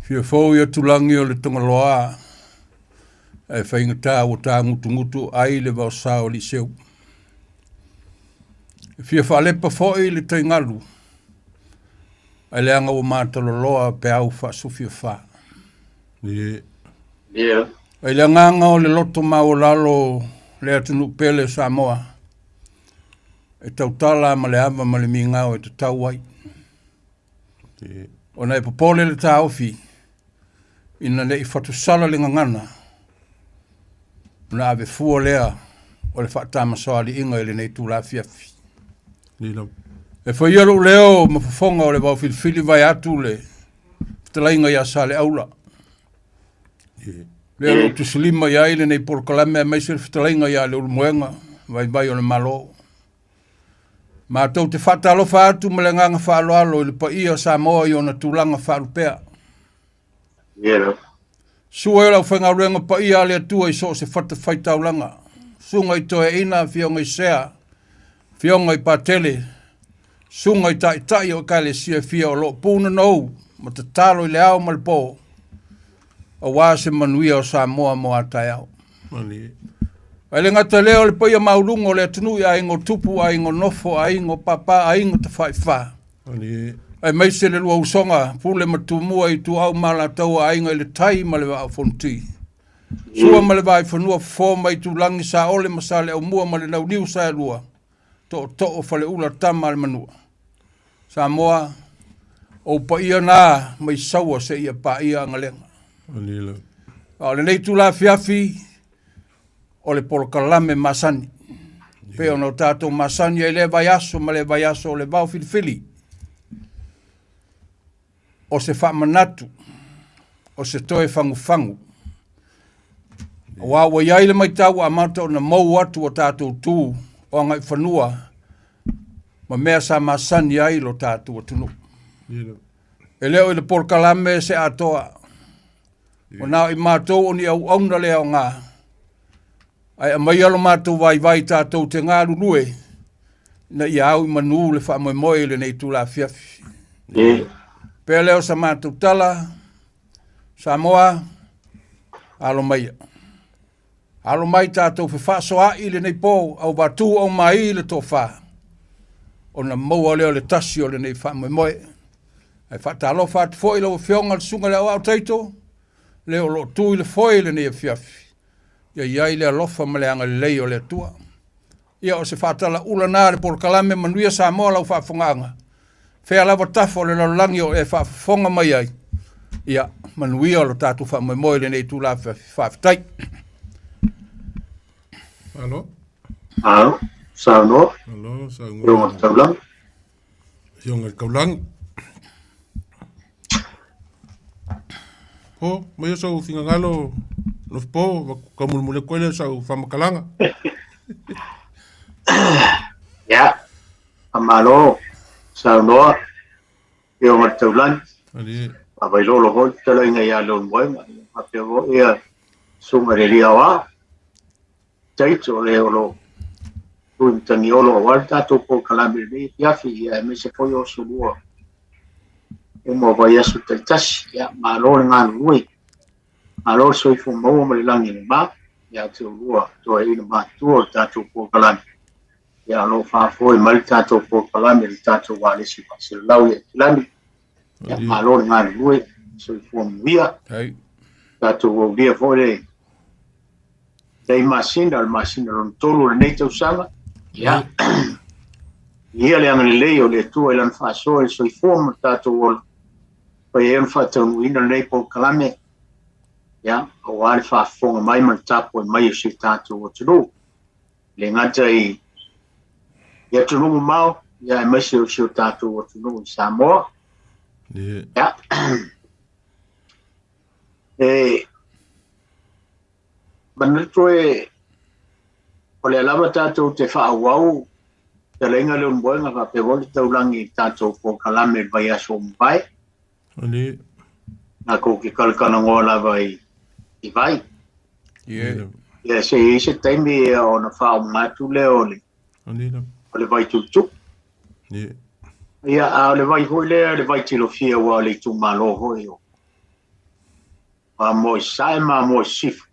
Fia fau ia tulangi o le tongaloa e whaingata o tā ngutu ai le vau sao li seu. Fia whaalepa foi le taingalu ai le anga o mātaloloa pe au wha sufia wha. Ai le nganga o le loto mau lalo le atunu pele Samoa e tautala ma le ava ma le mingao e te tauai. O nei popole le tā ofi ina le i whatusala le ngangana na ave fua lea o le whaatama soali inga ele nei tūla fiafi. E whaiaru leo ma fafonga o le wau filifili vai atu le whtalainga ia sa le aula. Leo lo tusilima ia ele nei polokalame mai se le whtalainga ia le ulumuenga vai o le malo. Ma tau te whaatalofa atu ma le nganga whaaloalo i le pa ia Samoa i ona tūlanga whaalupea. Sua e lau whaingaruenga pa ia le atua i so se whata whaitaulanga. Sunga i toe ina, fionga i sea, fionga i patele, sunga i tai o kale sia fia o lo puna nou, ma te talo i le au malpo, a wase manuia o Samoa mo atai au. Ai le ngata leo le paia maulungo le atunu i a ingo tupu, a ingo nofo, a ingo papa, a ingo te whaifa. Ai meise le lua usonga, pule matumua i tu au mala tau a inga le tai ma le wa au fonti. Sua ma le vai whanua fōma i tu langi sa ole masale au mua ma le nau niu sa lua. To o fale ula tama le manua. Samoa, o pa ia nā mai saua se ia pa ia ngalenga. O le nei tu la fiafi, o le polokalame masani. Peo no tātou masani e le vai aso ma le vai aso o le vau filifili. O se whamanatu, o se toe fangu. Wa iai le mai tau a mata o na mau atu o tātou tū, o ngai whanua, ma mea sa masani ai lo tātou o tunu. E leo i le polokalame se atoa, o nao i mātou o ni au auna leo ngā, ai a mai alo mātou vai tātou te ngā rurue, na i au i manu le whamoe le nei tū la fiafi. Pea leo sa mātou tala, Samoa, alo mai. Alo mai tātou whewhasoa i le nei pō, au batu au mai le tō wha. O na maua leo le tasi o le nei whamoe. Ai whatalo whaat fōi lau whionga le sunga leo au teito, leo lo tū i le fōi le nei fiafi. Ia iai le alofa ma le anga le lei o le tua. Ia o se whatala ula nā le polokalame manuia Samoa lau whaafonganga. Fea lawa tafo le lalangi o e whaafonga mai ai. Ia, manuia o lo tātou whamoe le nei tū la whaafitai. Alo? Alo, Sauno. Alo, Sauno. Ronga Kaulang. Ronga Kaulang. Po, mai sau finga ngalo no po, kamulmule koele sau whamakalanga. Ya, amalo. Sauno, Ronga Kaulang. Ali. Abai lolo hoi, tala inga ia lon moenga. Apea ho, ia sunga re riawa. Taito leo lo tuintani olo awal tato po kalame ni fiafi ia me se foi o sulua e mo vai asu taitasi ia malo ngā rui malo soi fu mo mo langi ni ma ia te lua to e ina ma tuo tato po kalame ia lo fa foi mal tato po kalame tato wale si pasi lau ia kilani ia malo ngā rui soi fu mia tato o dia foi dei masina non tolu le nei tau sanga ya ia le anga le o le tu elan fa so e so i forma tato wol pa e fa tonu ina nei po kalame ya o al fa fonga mai man tapo mai si tato o tu le ngata i ya tu no mau ya mai si tato o tu Samoa ya Manutue o le lava tātou te whaawau te lenga leo mboenga ka pe wole taulangi tātou po kalame vai aso mbai. Ali. Nā kou ki kalakana ngoa lava i vai. Ia se taimi o na whao ngātu leo le. Ali. O le vai tutu. Ia a le vai hoi lea le vai tilo fia wa le tu malo hoi o. ma mo sai ma mo sif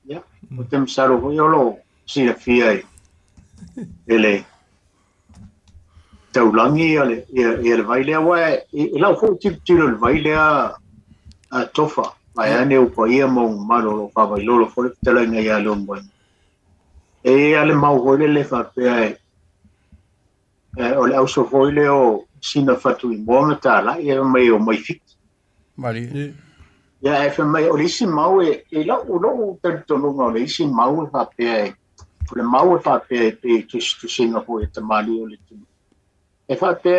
ya o tem saro ho yolo sina fia ele tau langi ele vai le wa e la fo tiro vai le a tofa vai ane o ko ia mo maro lo fa vai lo fo tele nga ya lo mo e ale mau ho le fa pe o le au so foi le o sina fatu i mo ta la e mai o mai fit Mari. ya e fa mai o lisi mau e la o lo tanto no no lisi mau fa pe le mau fa pe tu singa ho e te mali o le tu e fa pe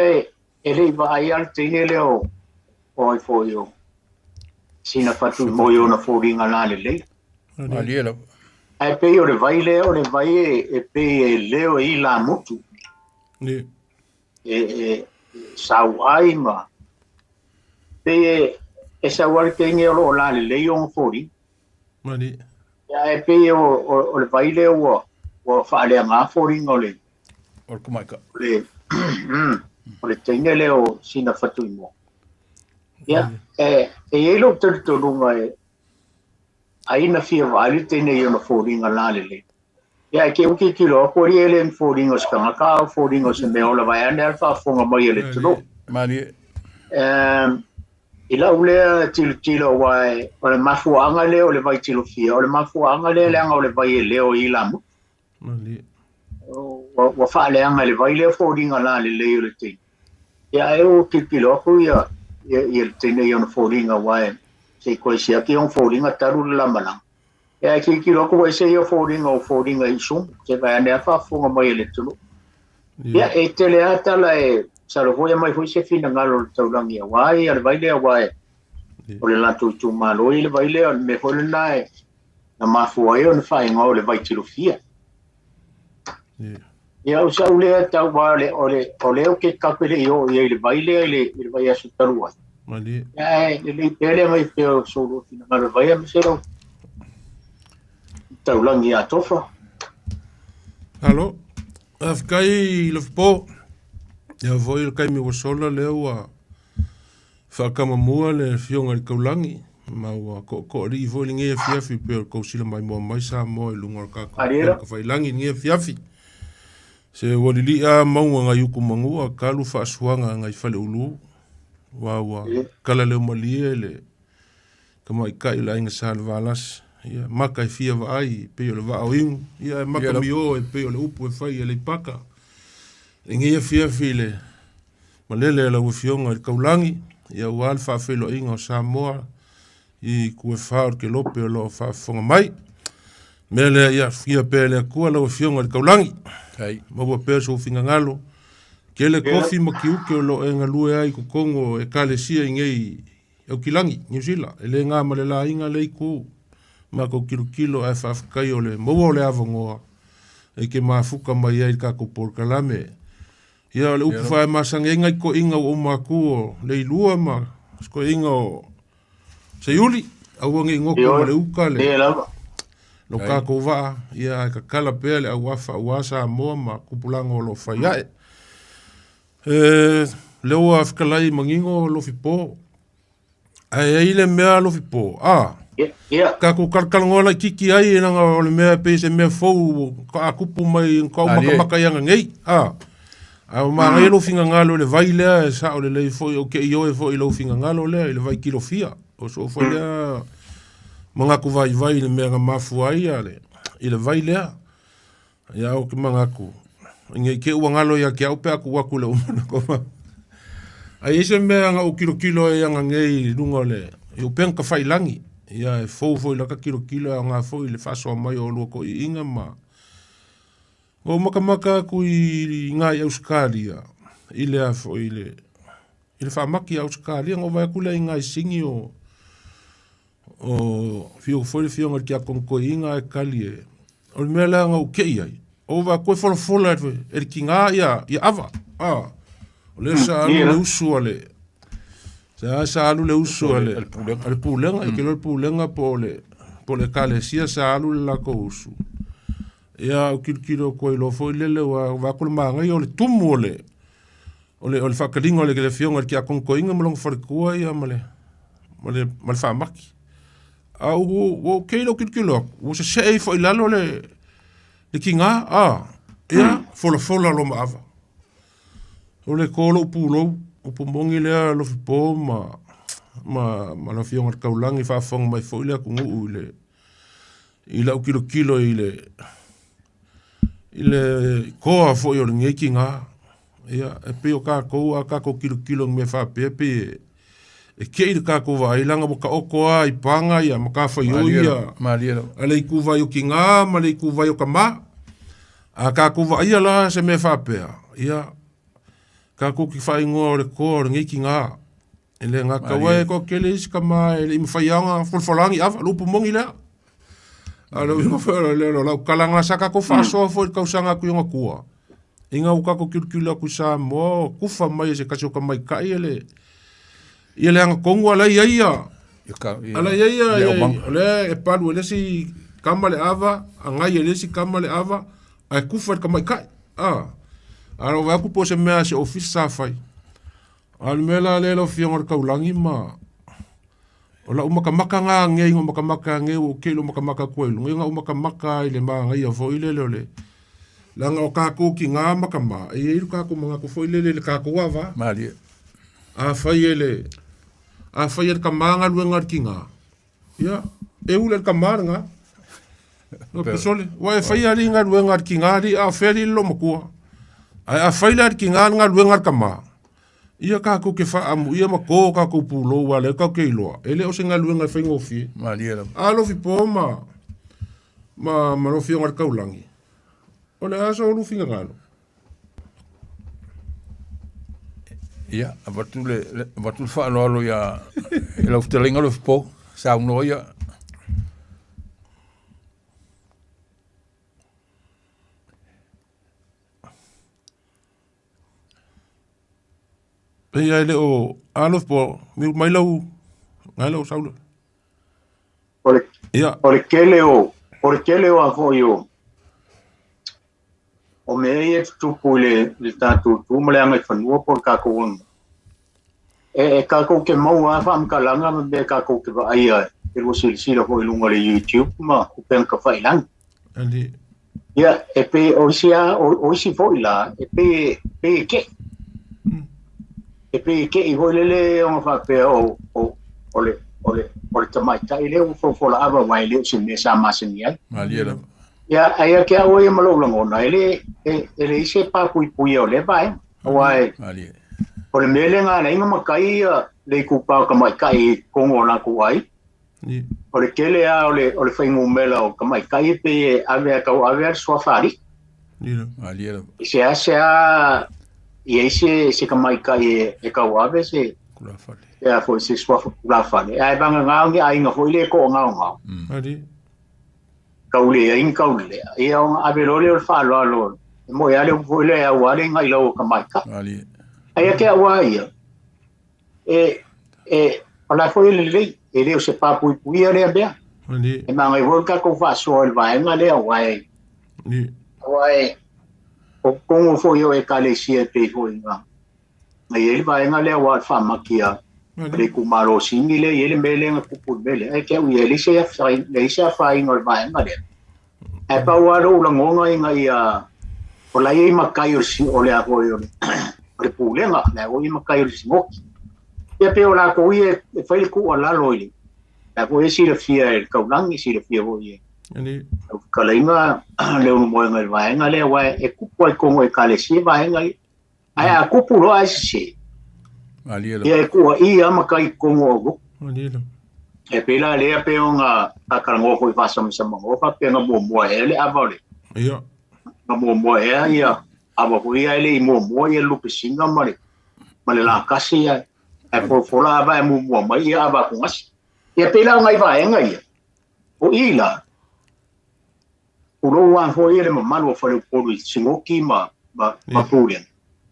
e le vai al te le o oi fo yo sina fatu mo yo na fo ringa la le Mari ela. ai pe o le vai e pe e leo i la mutu e sau ai ma pe e sau ar ke nge lo la le on fori Mani. ya e pe o le vai le o fa le nga fori ngole O kumaika. le tenge le o sina fatu mo ya e lo to lunga e ai na fia vale tene yo na fori ngala le ya ke o ki kilo ko ri ele fori ngos ka fori ngos me o la vai ande fa fonga mai ele tulo Mari. ila ule tilo wai o le mafu anga le o le vai tilo fia o le mafu anga le anga o le vai le o ila mu Mani. wa fa le anga le vai le fori ngala le le te ya e o ki kilo ko ya ye tene yo na fori nga wai se ko sia ki on fori nga taru la malang ya ki kilo ko se yo fori nga isu se vai ande fa fonga mai le tulo ya e tele ata la e salo foi mai foi se fina ngalo taulangi wai al vai le wai o le latu tu malo ile vai le me foi nai na mafu ai on fai ngo le vai tilo fia ya o sa ule ta wale o le o ke kapele yo ile vai le vai asu tarua Mani. le pele mai pe so lo fina ngalo vai am sero taulangi a tofa Halo. Afkai lo po. Ya voi kai mi wosola le wa. Fa kama mua le fionga le kaulangi. Ma wa ko ri vo linge fiafi pe ko sila mai mo mai sa mo lunga ka ka fai langi nge fiafi. Se wali li a mau nga yuku mangu a kalu fa suanga ngai fale ulu. Wa kala le malie le. Kama kai la inga salvalas. Ya maka fia vai pe le va oing. Ya maka mio e pe le upu e fai le paka. Ingia fiafi le malele la ufionga le kaulangi. Ya wal fa felo inga Samoa. I kue whaur ke lope o lo whafonga mai. Mele ia fia pele kua lau fionga le kaulangi. Hei. Maua pēr so finga ngalo. Ke le kofi ma ki uke o lo e ngalue ai ko Kongo e kale sia ingei au kilangi, New Zealand. E le ngā male la inga le iku. Ma ko kilo e whafkai o le maua o le avangoa. E ke maafuka mai ai ka ko por kalame. Ia le upu whae masanga inga ko inga o maku o le ilua ma. Sko inga o se yuli, au wangi ngoko ma le uka le. Lo kako waa, ia ka kala pele au wafa wasa moa ma kupulango lo whaiae. Leo a whikalai mangingo lo fipo. Ai ile mea lo fipo. Kako kalkalangola kiki ai e nanga o le mea pese mea fau ka kupu mai kau maka ianga ngei. Au maa ngai lo finga ngalo le vai lea e sa o le lei foi o ke io e foi lo finga ngalo lea le vai kilo fia. O so foi lea mangaku vai le mea mafu ai ale. I le vai lea. Ia o ke mangaku. Nge ke ua ngalo ia ke au pe aku waku le umana koma. Ai ese mea nga o kilo e anga ngei lunga le. Iu penga ka whai langi. Ia e fau foi laka kilo e anga foi le faso mai o lua ko i inga ma. O maka ku i ngai Australia. I lea foi le. I le whamaki Australia ngo vai kule i ngai singi o fio foi fio ngal kia konko i ngai kali e. O le mea lea ngau kei ai. O va koe fola e ki ngā ia ava. O le sa alu le usu ale. Sa alu le usu ale. Ale pulenga, e ke lo pulenga po le kalesia sa alu le lako usu. Ia o kilo koe lo foi lele wa kule maangai o le tumu ole. O le whakaringa ole ke le fionga ki a konkoinga malong wharekua ia male whamaki. o keilo kilo o se sei fo ilalo le kinga ia fola lo maava o le kolo pulo o pomongi le lo fipo ma la fionga kaulangi fa fong mai fo ile ku ngu ile o kilo ile koa fo yo nge kinga ia e pe o ka ko kilo me fa pe e kei ka ko vai langa mo ka okoa i panga ia ma ka fa yo ia ale ku vai o kinga ma le ku vai o kama a ka ko vai la se me fa pe ia ka ko ki fa ngo le ko ngi kinga ele nga ka wai ko kelis kama ele im fa yanga folfolangi af lu pumongi la alo mo fa le la kalanga saka ko fa so fo ka usanga ku nga kua inga u ka ko kirkula ku sa mo ku fa mai se ka so ka mai ka ele ia le anga kongu ala ia ala ia le e palu ele si kamale ava anga ele si kamale ava ai kufa ka mai kai aro va ku po se mea se office sa fai al mela le lo fiong ka ulangi ma ola uma ka maka nga nge uma ka maka nge o ke lo maka maka ko lo nga uma ka maka ile ma nga ia fo ile le langa o ka ko ki nga maka ma e ka ko mga ko fo ile le ka ko ava mali a fai ka manga luenga kinga ia e ule ka manga no pesole wa e fai ali nga luenga kinga ri a feri lo makua a fai la kinga nga luenga ka ma ia ka ko ke fa amu ia ma ko ka ko pulo wale ka ke lo ele o singa luenga fai ngofi maliera a lo fi po ma lo fi ngar ka ulangi ole aso lu finga ngalo ia avatul fa lo ya lo telinga lo po sa uno ya ia le o alof po mi mai lo ngalo saulo Ore kele o a fo yo o me e tupu le tatu tu mole anga fanua por ka ko e ka ko ke mau a fam ka langa me ka ko ke ai ai e lo silsila ko ilunga le YouTube ma o pen ka fai lang ali ya e pe o si fo ila e pe ke i ho le o fa pe o tamai ta ile o fo la ava mai le si me sa masinia maliera ya ai ke o e malo longo na ele ise pa pui o le vai wai mali o le mele nga na inga makai le ku pa ka mai kai kongo na ku ai ni o le kele o le faingu mela o ka mai kai pe ave safari ni maliera se ka mai kai e ka ave se kula fale ya fo se swafa kula fale ai banga nga ngi ai nga fo ile ko nga ali kaule in kaule e on aberole o fa lo mo ya le fo ile ya wa le ngai lo ka mai ka ali ai ke wa ia ala fo ile ele o se pa pui ale bea ali e manga i volka ko fa so el vai nga le wai ni o kongo fo yo e kale sia pe fo nga ai ele vai nga le wa fa makia le ku maro singile ele mele nga ku mele ai ke u ele se fa ingo vai nga le e pa wa ro la ngonga nga ia o la i makai o si o le a ko yo le pulenga na o i makai o si ngoki ia pe o la ko ie e fai ku ala loile la ko esi le fia el kaulangi si le fia wo ie ali ka lenga le un mo ngal vai nga le wa e ku ko ko e kale si vai nga ai a ku pu lo ai si maliera ia ku i ama kai ko ngo ali e pe la le pe nga ka ngo ko fa som sa mo fa pe nga mo ele avole ia nga mo ia ava ko ia le mo ia lu pisinga male la kasi ia e po la va mo mai ia ava ko ngas ia pe la ngai va nga ia o ila ulo wa fo ile malo fo le polu singoki ma pulen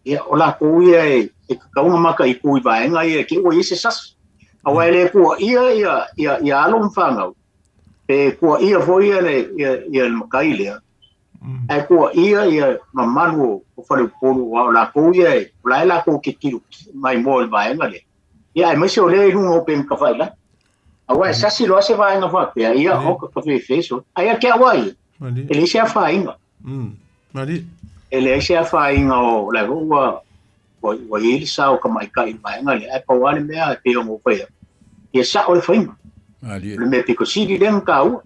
ia ola ko ia e ka una maka i ku va nga ia ke o ise sas awale ko ia alon fanga e ko ia fo ia ia makaile e ko ia mamalo fo le polu wa la ko ia la ko ke kilu mai mo va nga le ia me se ole no open ka faila Awa sasi lo se vai nga fa pe ia o ka fe feso. Ai ke awai. Ele se fa inga. Mali. Ele se fa inga o la wa wa ele sa o ka mai kai mai nga le ai pa wale mea te o mo fe. Ia sa o fa inga. Mali. Le me piko si den ka u.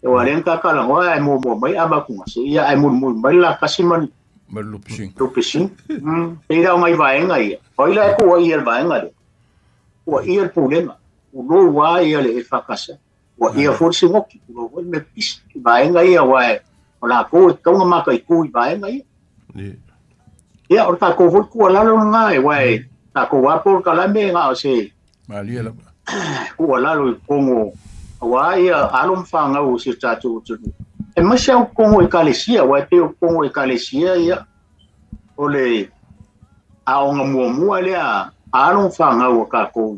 E wa len ka la wa ai mo mai aba ku se ia ai mo mai la kasiman. Malupsing. Lupsing. Te da mai vai nga ia. Oi la ko ia vai nga. Wa ia problema. Uno wa ia le fakasa. Wa ia forse ngoki. Uno me pis. Vai nga ia wa. Ola ko tonga ma kai ku vai nga ia. Ia o ta ko fu ku la lo nga wa. Ta ko wa por kala me nga se. Mali la. Ku la lo kongo. Wa ia alum fa nga o se ta tu. E masha o kongo ekalesia wa te o kongo ekalesia ia. Ole a onga mua le a alum fa nga o ka ko.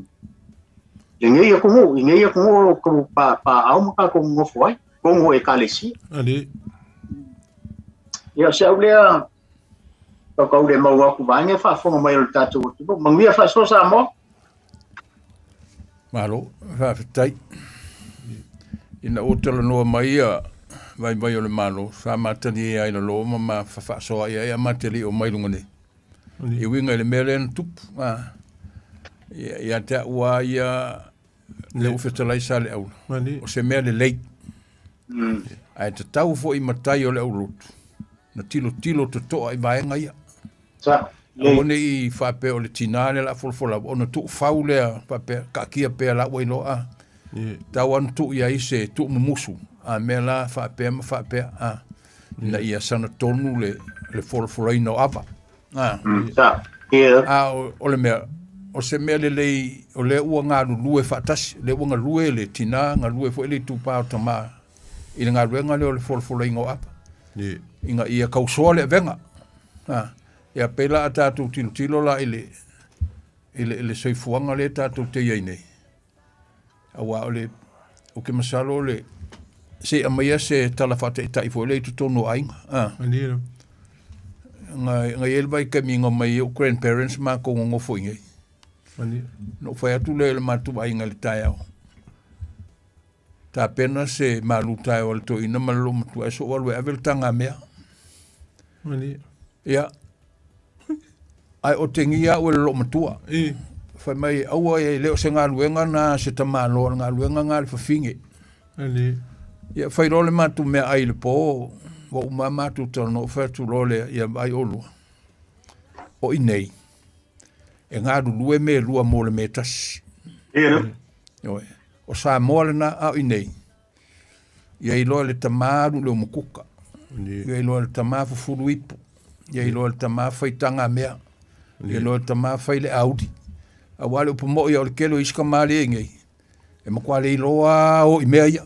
Ingeia como pa alma como foi como ekalesia ali ia se olha to ko de mau ku banya fa fo mai o tatu mangia fa so sa mo malo fa tai ina otelo no mai vai o le malo fa matani ai lo ma fa so ai mateli o mai lungone i winga le melen tup ia te ua ia le ufetalai sa le au. O se mea le leit. Ai te tau fo i matai o le au lotu. Na tilo te toa i vaenga ia. One i whape o le tinane la folfola. Ona tuk fau lea ka kia pea la ua inoa. Tau anu tuk ia ise tuk mumusu. A mea la whape na ia sana tonu le folfola ino ava. O le mea. O se mea lei o le ua ngā lue whaatasi, le ua ngā lue le tina, ngā lue fo ele tūpā o tamā. I ngā lue ngā leo le folfola ingo apa. I ngā ia kausoa le venga. Ia pela a tātou tilo la ele soifuanga le tātou te iei nei. Awa o ke masalo le se amaia se tala whata i tai fo ele i tutono ainga. Ngā elwai kemi ngā mai o grandparents mā ko ngofo ingei. No fai atu le matu ainga le tai au. Ta pena se malu tai o le to ina malo matu ai so walu avel tanga mea. Ia. Ai o tengia o le lo matua. Fai mai aua e leo se ngā luenga na se tamalo ngā luenga ngā le fafinge. Ia fai role matu mea ai le po wa umamatu tono fai tu role ia ai olua. O inei. E ngā lue me lua mo le me tasi. O sa moale na au inei. Ia i loa le tamaru leo mukuka. Ia i loa le tamaru furu ipu. Ia i loa le tamaru faitanga mea. Ia i loa le tamaru fai le audi. A wale upo mo ia o le kelo iska maale ingei. E makua le i loa o i mea ia.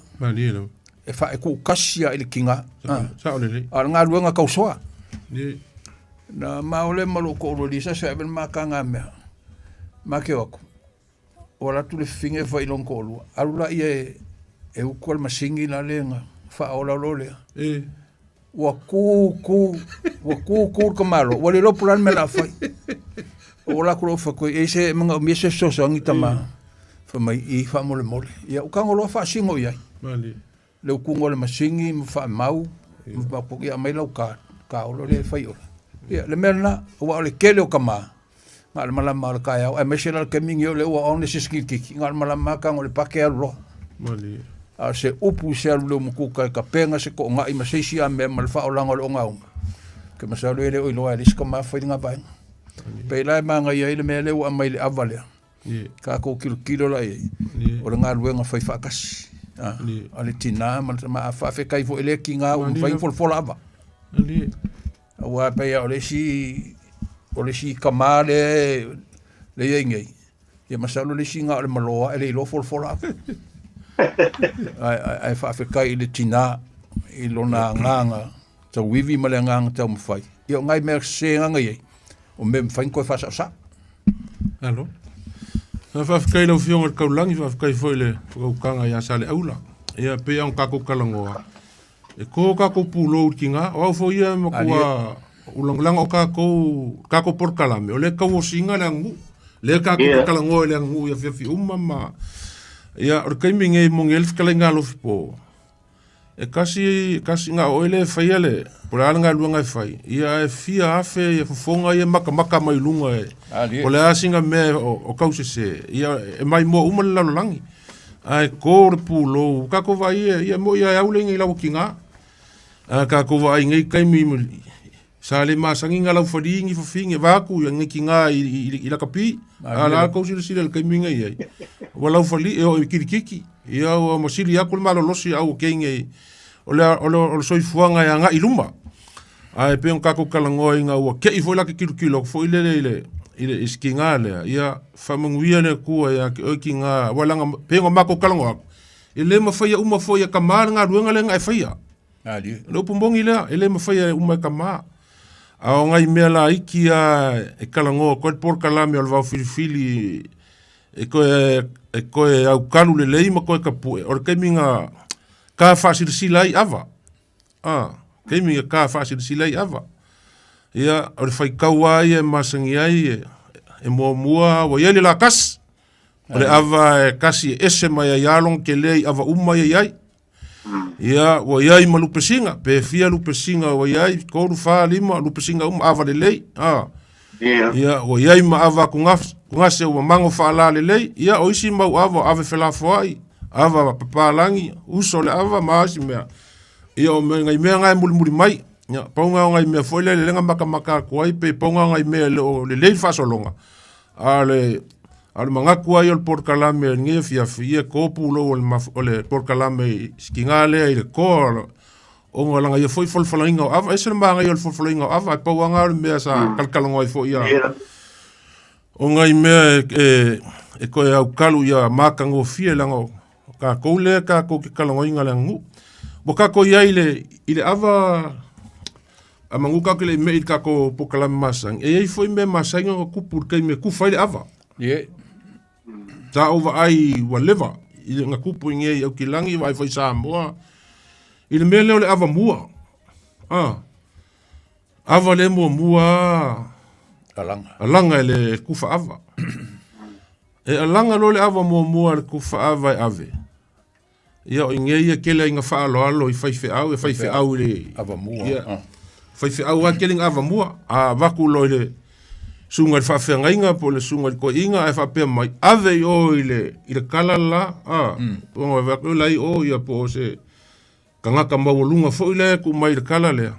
E fa e ku kasia i le kinga. A ngā luenga kausoa. Na maole malo ko rolisa se ben makanga mea. Make wako. Ora tu le finge vai long ko lu. Alula ie e ukol masingi la lenga. Fa ola lole. Wa ku kamalo. Wale lo pulan me la fai. Ola ko fa ko e se mga mi se so so ngita ma. Fa mai I fa mole mole. Ia ukango lo fa singo ia. Le ukungo le masingi fa mau. Ma po ia mai lo ka o le fai ola. Ia le mena wa le kele o kama. Ngal malama le kaya o emesela ke mingi le wa on se skiki. Ngal malama ka ngol pake alo. Mali. A se upu se alo mo ku ka penga se ko nga I masisi a me mal fa o lango o nga. Ke masalo ele o lo ali ska ma fa nga ba. Pe la manga ia ile me le o mai le avale. Ka ko kilo la e. O nga lu nga fa fa kas. Ale tina ma fa fe kai fo ele ki nga o fa fo lava. Wa pe ya ole si kamale le yengei ye masalo le singa le maloa ele lo fol ai fa kai le tina I lona nganga ta wivi male nganga ta mfai yo ngai merse nganga ye o mem fai ko fa sa allo fa kai lo fiong ka lang fa kai foi le ko kanga ya sale aula ya pe on ka ko kalangoa e ko ka ko pulo kinga o fo ia mo ko ulang o ka ko por kalame o le ka wo singa langu le ka ko kalango le ngu ya fi umama Ia, o kai minge mongel fikala ngā lofi po. E kasi ngā oile e whai ale, pura ala ngā luanga e whai. Ia e fia afe, ia fufonga, ia maka mai lunga e. O le asinga me o kausese. Ia e mai mua umale lalo langi. Ai kore pūlo, kako vai ia mo ia aule ngai lau ki ngā. Kako vai ngai kai mi sa le masangi ngā lau wharingi whawhingi, waku ia ngai ki ngā i lakapi. Ala kau sila le kai mi ngai ai. Wa lau whali e o kirikiki. Ia o masili aku le malo losi au kei ngai. O le soifuanga ia ngā iluma. Ai peon kako kalangoi ngā ua kei foi laki kilo foi le iski ngā lea. Ia whamanguia le kua ia ki oiki ngā walanga peonga mako kalangoa. I le mawhaia uma foi a kamā ngā ruenga le ngā e whaia. Le upumbongi lea, i le mawhaia uma e kamā. Ao ngai mea la iki a e kalangoa koe por kalame o le vau filifili e koe au kalu le leima koe kapue. O le keiminga ka whasirisila i awa. Keiminga ka whasirisila i awa. Ia, o le whaikau ai e masangi ai e mua wa iali la kas. O le awa e kasi e ese mai ai along ke lei awa umai ai ai. Ia, wa iai ma lupesinga. Pe fia lupesinga wa iai koru wha lima lupesinga awa le lei. Ia, wa iai ma awa kungase ua mango wha la le lei. Ia, o isi mau awa ave whelafo ai. Awa papalangi, uso le awa maasi mea. Ia, o ngai mea ngai muri mai. Ia, paunga o ngai mea foile le lenga maka kuai pe paunga o ngai mea le lei whasolonga. Ale mangaku ai o le porkalame nge fia kopu lo o le porkalame skingale ai le kor o ngala ngai foi folfolainga o ava ese manga i o folfolainga o ava pauanga le mea sa kalkalonga i fo ia. O ngai mea e koe au kalu ia makango fie lango ka koule ka ko ki kalonga le ngu. Bo ka ko ia ile ava a manguka ke le me ka ko porkalame masang e foi me masanga ko kupur kai me ku fai ava. Ta over ai wa leva i nga kupu nge au kilangi vai foi Samoa i le mele o le ava mua ava le mua alanga le kufa ava e alanga lo le ava mua le kufa ava ave ia o nge ia kele inga fa alo i fai fe au le ava mua fai fe au a kele ava mua a vaku lo le sunga fa fengainga po le sunga ko inga e fa pe mai ave o ile kala la po va ko lai o ia po se kanga ka mawulunga fo ile ku mai le kala le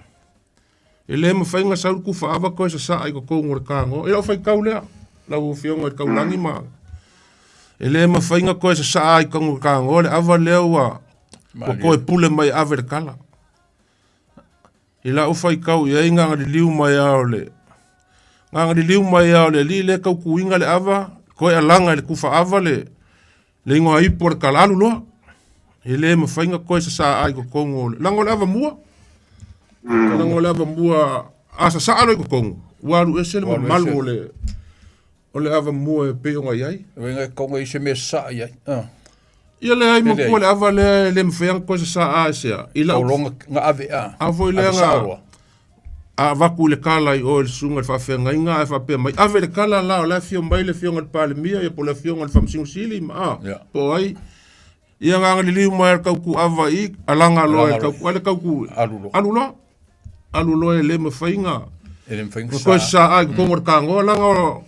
ele mo fainga sa ku fa ava ko sa ai ko ngor kango e o fa kaule la u fionga ka ulangi ma ele mo fainga ko sa ai ko ngor kango le ava le wa ko pule mai ave le kala ila o fa kau ia inga le liu mai ole nga di liu mai au le li le kau kuinga le ava koe alanga le kufa ava le ingo ai por kalalu lo ele me fainga koe sa ai ko kongo lango le ava mua lango le ava mua asa sa alo ko kongo walu ese le malu ole ava mua pe o ai wenga kongo i se me sa ai ia le ai mo ko le ava le me fainga koe sa asia ila longa nga ave avo le nga a vaku le kala i o le sunga fa fenga inga fa pe mai ave le kala la la fio mai le fio ngal pale mia e po le fio ngal fam sing sili ma po ai ia nga le liu mai ka ku ava i alanga lo ka ku ale ka ku alulo le me fainga ko sa ai ko mor ka ngo langa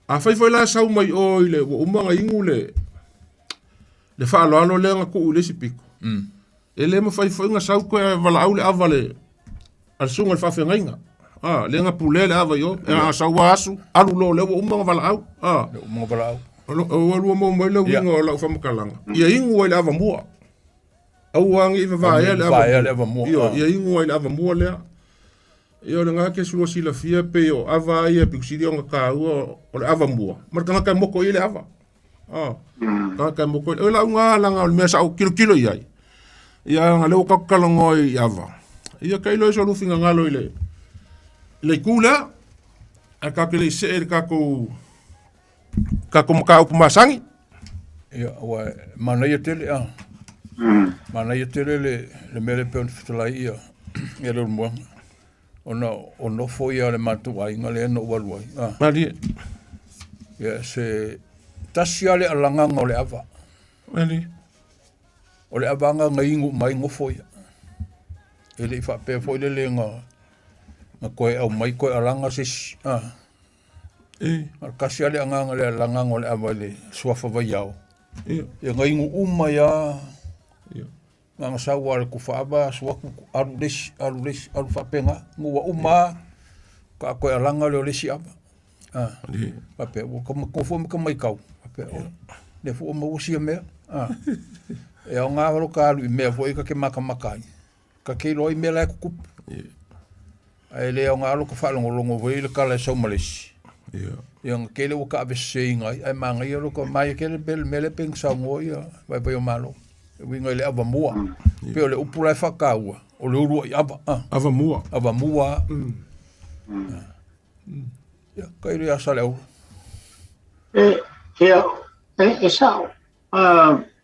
a fai la sa mai o ile o manga ingule le fa lo le nga ku le sipiko ele me fai nga sa ko vala au le avale al sunga fa fengainga le nga pulele ava yo e sa wasu alu lo le umanga vala au umanga vala au o mo mo le winga la fa makalanga ia ingu ile ava mua au wangi va ia le ava mua ia ingu ile ava mua le ia le nga ke sulo sila fia pe yo ava ia pixidi nga ka o le ava mua marka ka mo ko ile ava ka mo ko la nga langa me sa kilo ia ia nga le ka kalangoi ava ia kai lo so lufinga ngalo ile le kula a ka ke le se ka ko masangi ia wa mana ia tele mana ia tele le mele pe on fitolai ia le mo ono foi ale matu ai ngale no walwai mali ia se tasiale alanga ngole ava Ali. O le avanga ngaingu mai ngofo ia. Ele fa pe foi le lenga. Na koe au mai koe alanga se Al kasi ale anga le langa ngole avale suafa vai yao. Ia ngaingu uma ia. Nga sa wale ku faaba suaku alu fa penga ngua uma ka koe alanga le lesi aba. Pape o ko mai kau. Pape o. Le fu o usia me. E o ngā waro ka alu i mea foi ka ke maka. Ka ke loi me la ku. Ai le o ngā alo ka whalongolongo vai le kala sau malesi. Ia ngā kele o ka avese ingai. Ai manga ia lo ka mai kele bel mele peng sau ngoi vai vai o malo. Winga le ava mua. Peo le upula e whakaua. O le urua i ava. Ava mua. Ava mua. Ia, kai rea sa leo. E sao.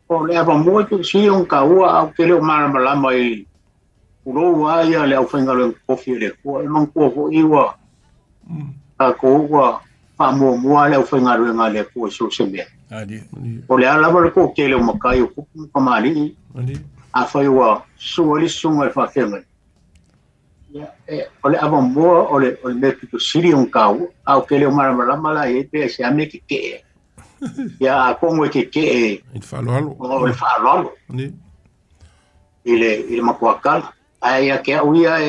O le ava mua tu si on ka ua au kele o malama i uro wa ia le au whainga le kofi le kua. E man kua ko iwa. Ka ko ua wha mua le au whainga le kua so se mea. O le alawa le ko kele o makai o kupu kamari. A whai ua suali sunga le whawhenga. O le ava mua o le me pito siri on ka ua. Au kele o malama la e pe se ame ke ke. Ia a kongo ke ke. I whaaloalo. O le whaaloalo. I le makuakala. Ai a ke au ia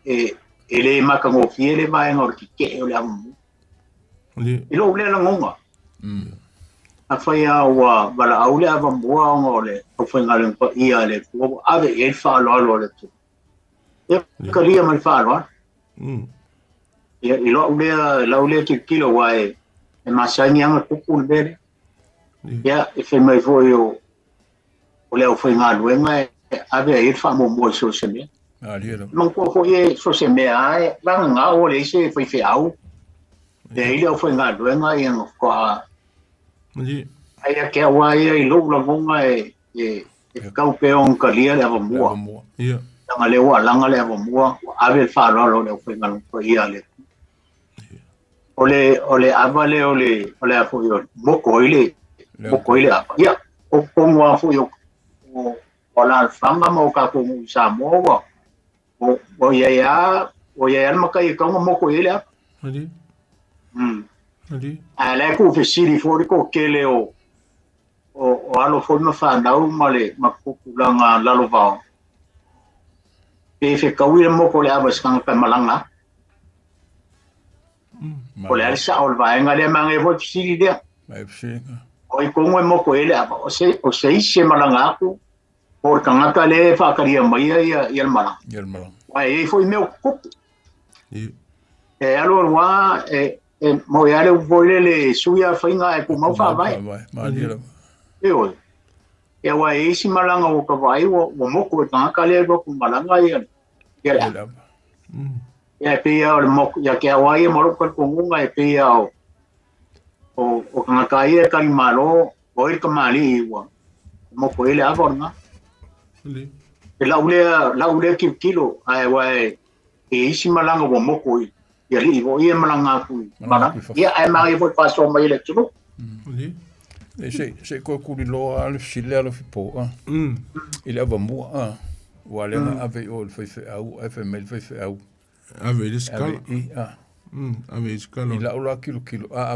e le makango fie le vai ngor ki ke o le ava mua. I lo le la ngonga. A whai a ua wala au le ava mua o ngole. O whainga le mpa ia le kua. Ave e whaaloalo le tu. E karia mai whaaloalo. I lo le ki kilo wae. E masangi anga kuku le bere. Ia e whai mai foi o le au whainga luenga ave e wha mua so se mea. Mang kua ko e so se mea ai. Langa ngā o le se whai whi au. E ile au whainga luenga i anga wha. Ai a kia wai i lou la ngonga e kau peon ka lia le ava mua. Langa le ua langa le ava mua. Ave whaaralo le au whainga luenga ia le. O le ava le o le a fui o moko ile. Moko ile ava. Ia, o kongo a fui o la alfanga ma o ka kongo sa moa. O ia maka i kaunga moko ile ava. A le ku fesiri fori ko kele o alo fori ma whanau ma le makukulanga lalo vao. Pe fe kawira moko le ava skanga pe malanga. O le alisa o le vaenga le mange e fo fesiri dea. O i kongo e moko ele ava. O se ise malanga aku. O le kangata le whakaria mai ia le malanga. Wai e fo i meo kupu. E alo rua mo ia le voile le suia whainga e ku mau whawai. E oi. E wa e isi malanga o ka vai o moko e tangaka le o ku malanga ia. Ia le. Ia pe ia o le moko. Ia ke awai e moro ka kongunga e pe ia o tangaka ia kari malo o i ka mali iwa. Moko ele avorna. E laule kilo ai wa e isi malanga o moko i. Ia li o ia malanga ku mana ia ai mai foi paso mai le tudo e se ko ku lo al sile al fipo il ava mo wala ave o foi au fml foi au ave skala ave skala ila ola kilo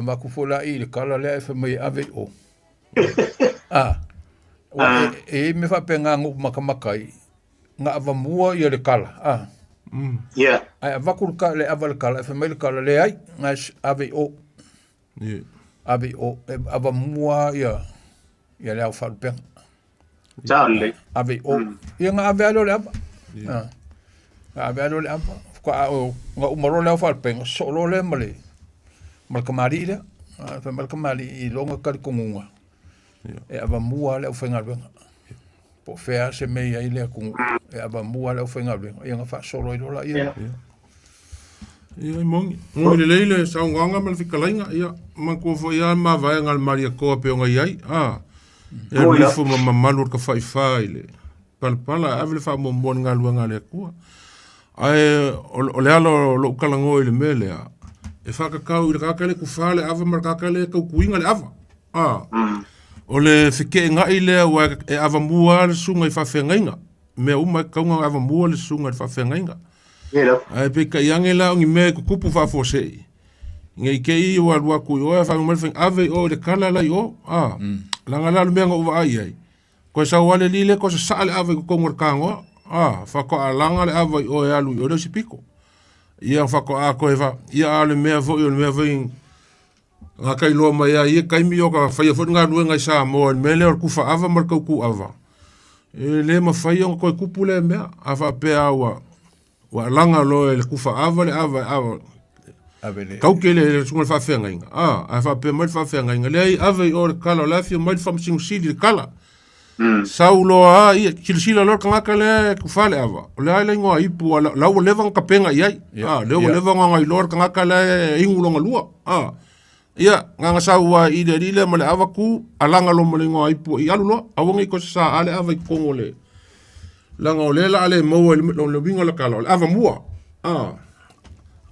ma ku fola il kala le fml ave o e me fa penga ngo makamakai nga ava mo ia le kala Yeah. Ai vakul ka le aval kala fa mai kala le ai ngas ave o. Ave o ava mua ia le au fa pen. Charlie. Ave o. Ia nga ave alo le ava. Ave alo le ava. Ka o nga umaro le au fa pen solo le male. Mal kamari le. Fa mal kamari I longa ka kongunga. E ava mua le au fa ngal po fea se mea ile ku e ava mua le ofenga le ia nga fa solo I rola ia ia mongi le leile sa nganga mal fikalainga ia man ko fo ia ma vai ngal maria ko pe nga ia e le fo ma malur ka fai le pala ave fa mo bon ngal le ku ai o le alo lo kalango ile mele e fa ka kau ile ka le ku fa le ava mar ka le ku kuinga le ava O le whike ngai lea ua e awa mua le sunga i whawhengainga. Mea uma kaunga awa mua le sunga i whawhengainga. Ai pe ka iange la ngi mea kupu whawhosei. Ngai kei ua lua kui oa whangumalwheng ave o le kala lai o. Langa lalu mea nga uwa ai ai. Koe sa wale lile ko sa saale ave kukongor kangoa. Whako a langa le ave o e alu i ore si piko. Ia whako a koe wha. Ia ale mea vo i o le mea ving. Ngā kai loa mai a ia kaimi o ka whaia whut ngā ruenga i sā moa me leo kufa ava mar kau ku ava. E le ma whaia o koe kupu le mea a wha pēa wa langa loa le kufa ava le ava kau ke le sunga le whawhenga inga. A wha pēa mai whawhenga inga. Le ai ava i o le kala o lafia mai whamsingu sili le kala. Sau loa a ia kilisila loa ka ngaka le kufa le ava. O le ai le ingoa ipu lau levang ka penga iai. Leo levang o ngai loa ka ngaka le ingulonga lua. Ia, nganga saua i le rile ma le awa ku, alanga lo ma le ngoa ipu i alu loa, awanga i kosa sa ale awa i kongo le. Langa o lela ale maua le winga le kala, le awa mua.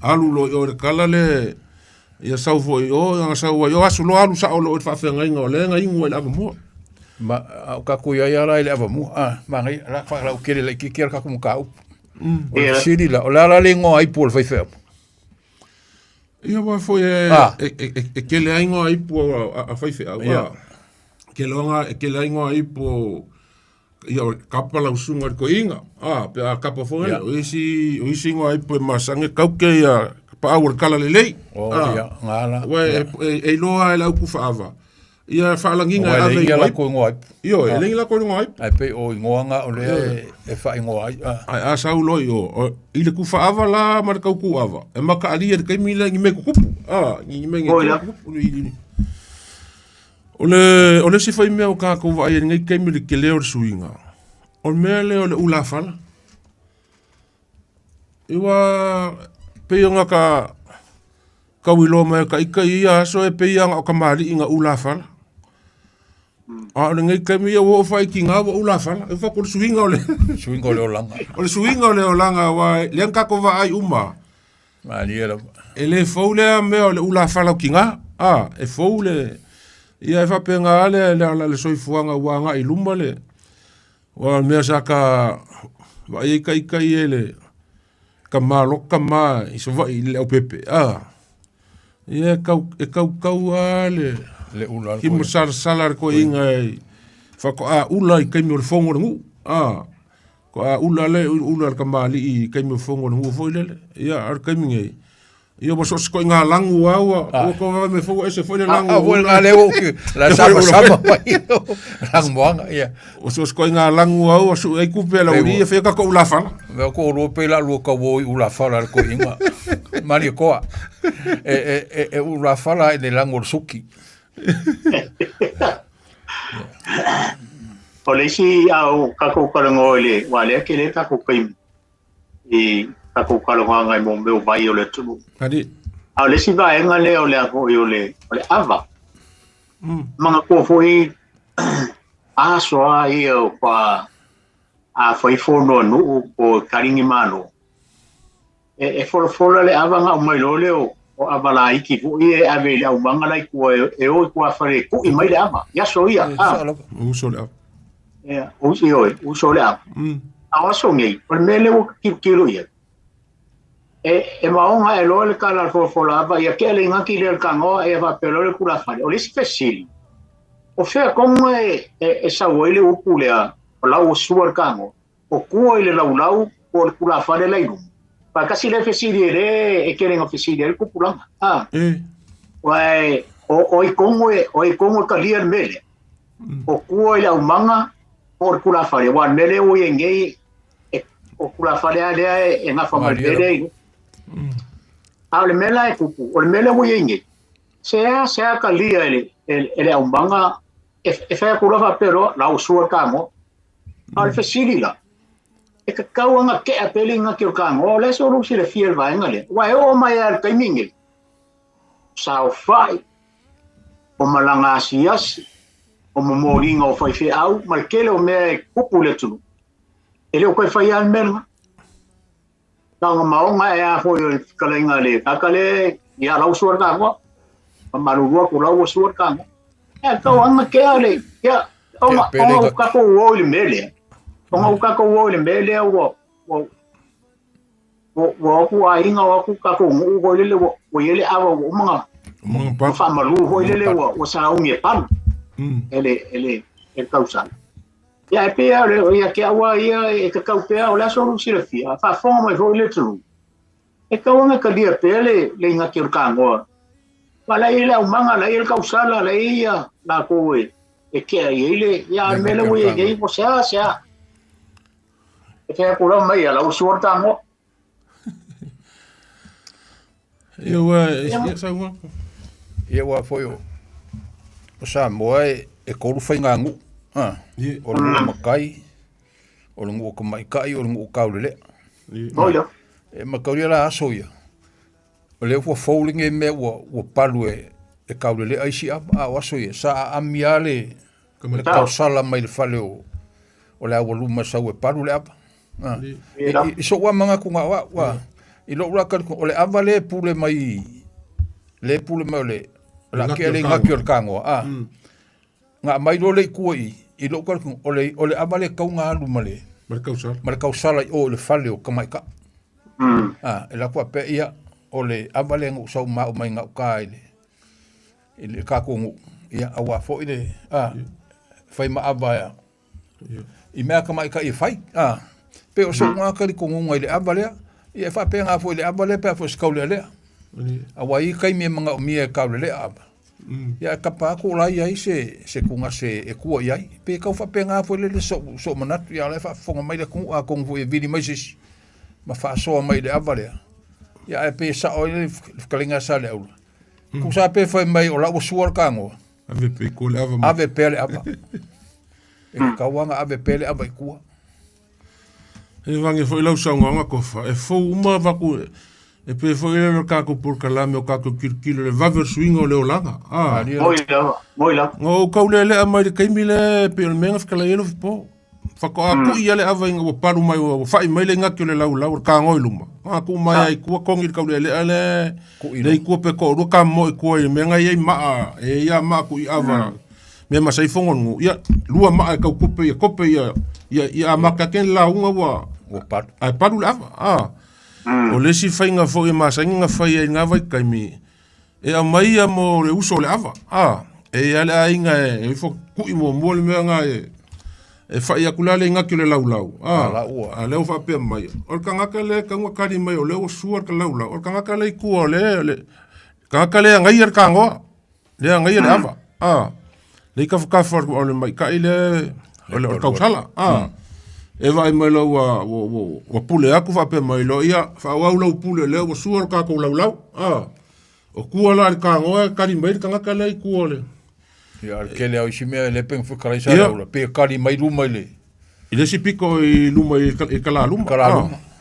Alu lo i o le kala le, ia saufo i o, nganga saua i o asu lo alu sa o lo i whawhenga inga o le nga ingu le awa mua. Ma au ka kuia ia rai le awa mua, ma ngai, la ukere le kikera ka kumuka upu. O le siri la, o le ala le ngoa ipu o le whaifea. Ia wa foi ke le aingo ai po a faife a ke le aingo ai po ia kapa la usunga ko inga pe a kapa foi o isi ngo ai po masange kauke ia pa au kala le lei ia ngala wa e loa la ku faava ia faalanginga ave ia la ko ngoi io e le la ko ngoi ai pe o ngoanga o le e fa ngoi a saulo io i le ku faava la mar ka ku ava e maka ali e kai mila ngi me ku ngi me ngi o le si fai me o ka ko va i ngai kai mila ke le o suinga o me le o le ula fala iwa pe nga ka wilo me ka ia so e pe nga o ka mali inga ula fala ngai kami o fai ki nga o ula fala e fa ko suinga o le olanga o le suinga o le olanga wa le ka ko va ai uma mali era ele foule me o le ula fala ki nga e foule ia fa pe nga le soifuanga wa nga i luma le wa me sa ka wa i kai ele ka malo ka ma i so va i le o pepe ia kau ale le ula ki mo salar ko inga fa ko ula i kai mo le fongo ngu ko ula le ula ka mali i kai mo fongo ngu fo le ia ar kai minge io mo so ko nga langu o ko me fo ese fo le langu vo nga le o ki la sama lang moanga ia o so ko nga langu o so ai ku pe la uri fe ka ko ula fa me ko ro pe la lu ka wo ula fa la ko inga mali ko e ula fa la de langu suki o le si au kako kalango le wale ke le kako kai e kako kalango ngai mo me vai o le tunu adi au le si vai nga le o le o le ava manga ko foi a so ai o pa a foi fono no o karingi mano e for le ava nga mai lo le o avala iki fu e ave le au manga lai ko e o ko afare ko i mai le ama ya so ia u so le ya u so le a so ngai per mele o kilo ia e maonga e lo le kala fo la va ia ke le ngaki le kango e va pelo le kula fare o le special o fe como e sa wele o kulea o la o suar kango o ko ile la ulau por kula fare le ilu pa kasi le fesiriere e keren ofisiriere kupulanga wai o i kongo ka lier mele o kuo ile umanga por kula fare wan mele o ngei o kula fare ale e nga fama mele ale mela e kupu o mele o ngei sea ka lier ele umanga e fa kula fa pero la usua kamo al fesirila e ka kauanga ke apelinga ki o kango le so rusi le fiel va ngale wa o mai al kaimingi sa fai o malanga sias o momoringa o fai fe au mal kele o me kupule tu ele o kai fai al merma tanga maonga e a foi kalenga le akale ya lau suar kango malu ko lau suar kango Ya kau anga ke ale. Ya onga ka ko wo le mele. Onga ka ko wo le mele wo ku ainga wa ku ka ko wo le wo yele ava wo manga. Pa. Fa malu wo le wo sa unge pan. Ele causa. Ya pe ale ya ke awa ya e ka kau pe o la so si le fia. Fa fo mai wo le tru. E ka anga ka dia pe le nga ke ka ngo. Wala ile umanga la ile kausala la ia la ko e ke ile ya mele wo ye ko sia e ke ko la mai la usu tango Ia foi o sa moe e ko fa ngangu o lo makai o lo ko mai kai o lo kaulele olha e makauri la asoia o le fo fouling e me o palu e kaulele ai si a asoia sa amiale le kausala mai le fale o le awa luma sau e palu le apa i so wa manga kunga wa i lo ura kari o le ava le pule mai le la ke le ngaki o le kango nga mai lo le kuai i lo kari o le ava le kaunga alu male ma le kausala o le fale o kamaika e la kua pe ia o le ava le ngu sau ma o mai ngau ka ile kakungu ia awa fo ile fai ma ava ya i mea kamaika i fai pe o so nga kari kongunga ile ava le ia fa pe nga fo ile ava le pe fo skaule le awa i kai me manga o mia kaule le ava ia kapa ko la ia se kunga se e kua ia pe ka fa pe nga fo le so manatu ia le fa fonga mai le ku a kong fo e vidi mai sis ma fa so mai le ava le ia e pe sa o le kalinga sa le au ku sa pe foi mai o la o suar kango ave pe ko le ava ave pe le ava e ka wanga ave pe le ava ku e vange foi lau saunga ko fa e fo uma va ku e pe foi le ka ko por kalame o ka ko kirkilo le vaver swingo le olanga moila ngo ka le le mai kai mile pe le menga fkala yelo po fa ko aku ia le ava ngo paru mai o fa mai le ngaki le lau ka ngoi luma aku mai ai ku kongi ka le le ku pe ko ro ka mo ku i menga ia ma e ia ma ku i ava me ma sai fongo ngu ia lua ma ka ku pe ia ma ka ken la unga wa o pat ai paru lava o le si fai nga fo e ma sai nga fai ai nga vai kai mi e a mai a mo le uso le ava e ale ai nga e fo ku i mo le me nga e fai akulale nga ki le lau a le o fa pe mai o ka nga le ka nga kari mai o le o suar ka lau o ka nga le ku o le ka nga le nga ir ka ngo le nga ir ava le ka for o le mai ka ile o le kausala e vai mai lo wa pule aku fa pe mai lo ia fa wa lo pule le o suar ka ko lau o ku ala ka ngo kari mai ka nga le ku o le ia ke le au si me le pen fu kala sa la pe kari mai lu mai le ile si piko i luma i kala luma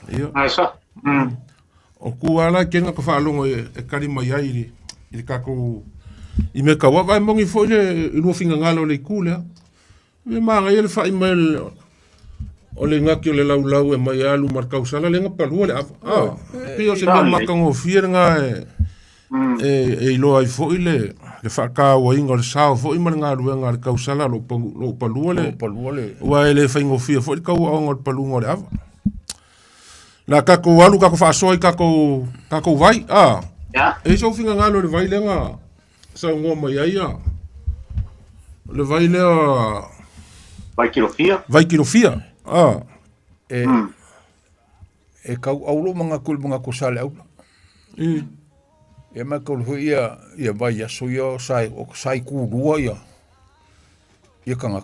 ia asa o ku ala ke nga ko fa longo e kari mai ai i ka ko i me ka wa vai mongi fo le lu finga ngalo le ku le me ma nga ile fa i mai o le ngaki o le lau e mai alu marka usala le nga palu le pio se me maka ngo fier nga e lo ai fo ile le fa ka wa ingo le sao fo i mar nga lu nga ka usala lo palu le wa ele fa ngo fier fo ka wa ngo palu ngo le ava la ka ko alu ka ko fa so ka ko vai e so finga nga lo le vai le nga sa ngo mai ai le vai le vai kilofia e kau aulo mga kusale au e ma kau ia vai aso ia sai ku rua ia kanga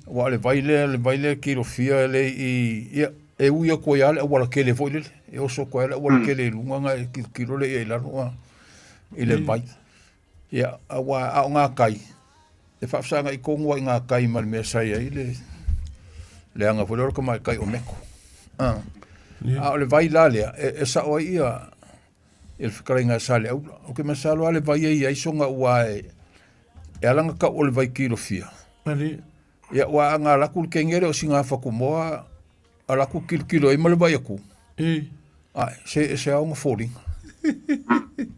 wa le vai le kilofia le ia e uia ko ia le wala kele foi le e oso ko ia wala kele lunga nga kilo le ia la no ile vai ia wa nga kai e fa sanga i kongo nga kai mal me sai ile le anga fo ko mai kai o meko le vai la le e sa o ia el fikaringa sale au o ke masalo ale vai ia songa wa e alanga ka o le vai kilofia ali ia wa nga la kul kengere o singa fa ko moa ala ku kilo e mal vai ku se a un fori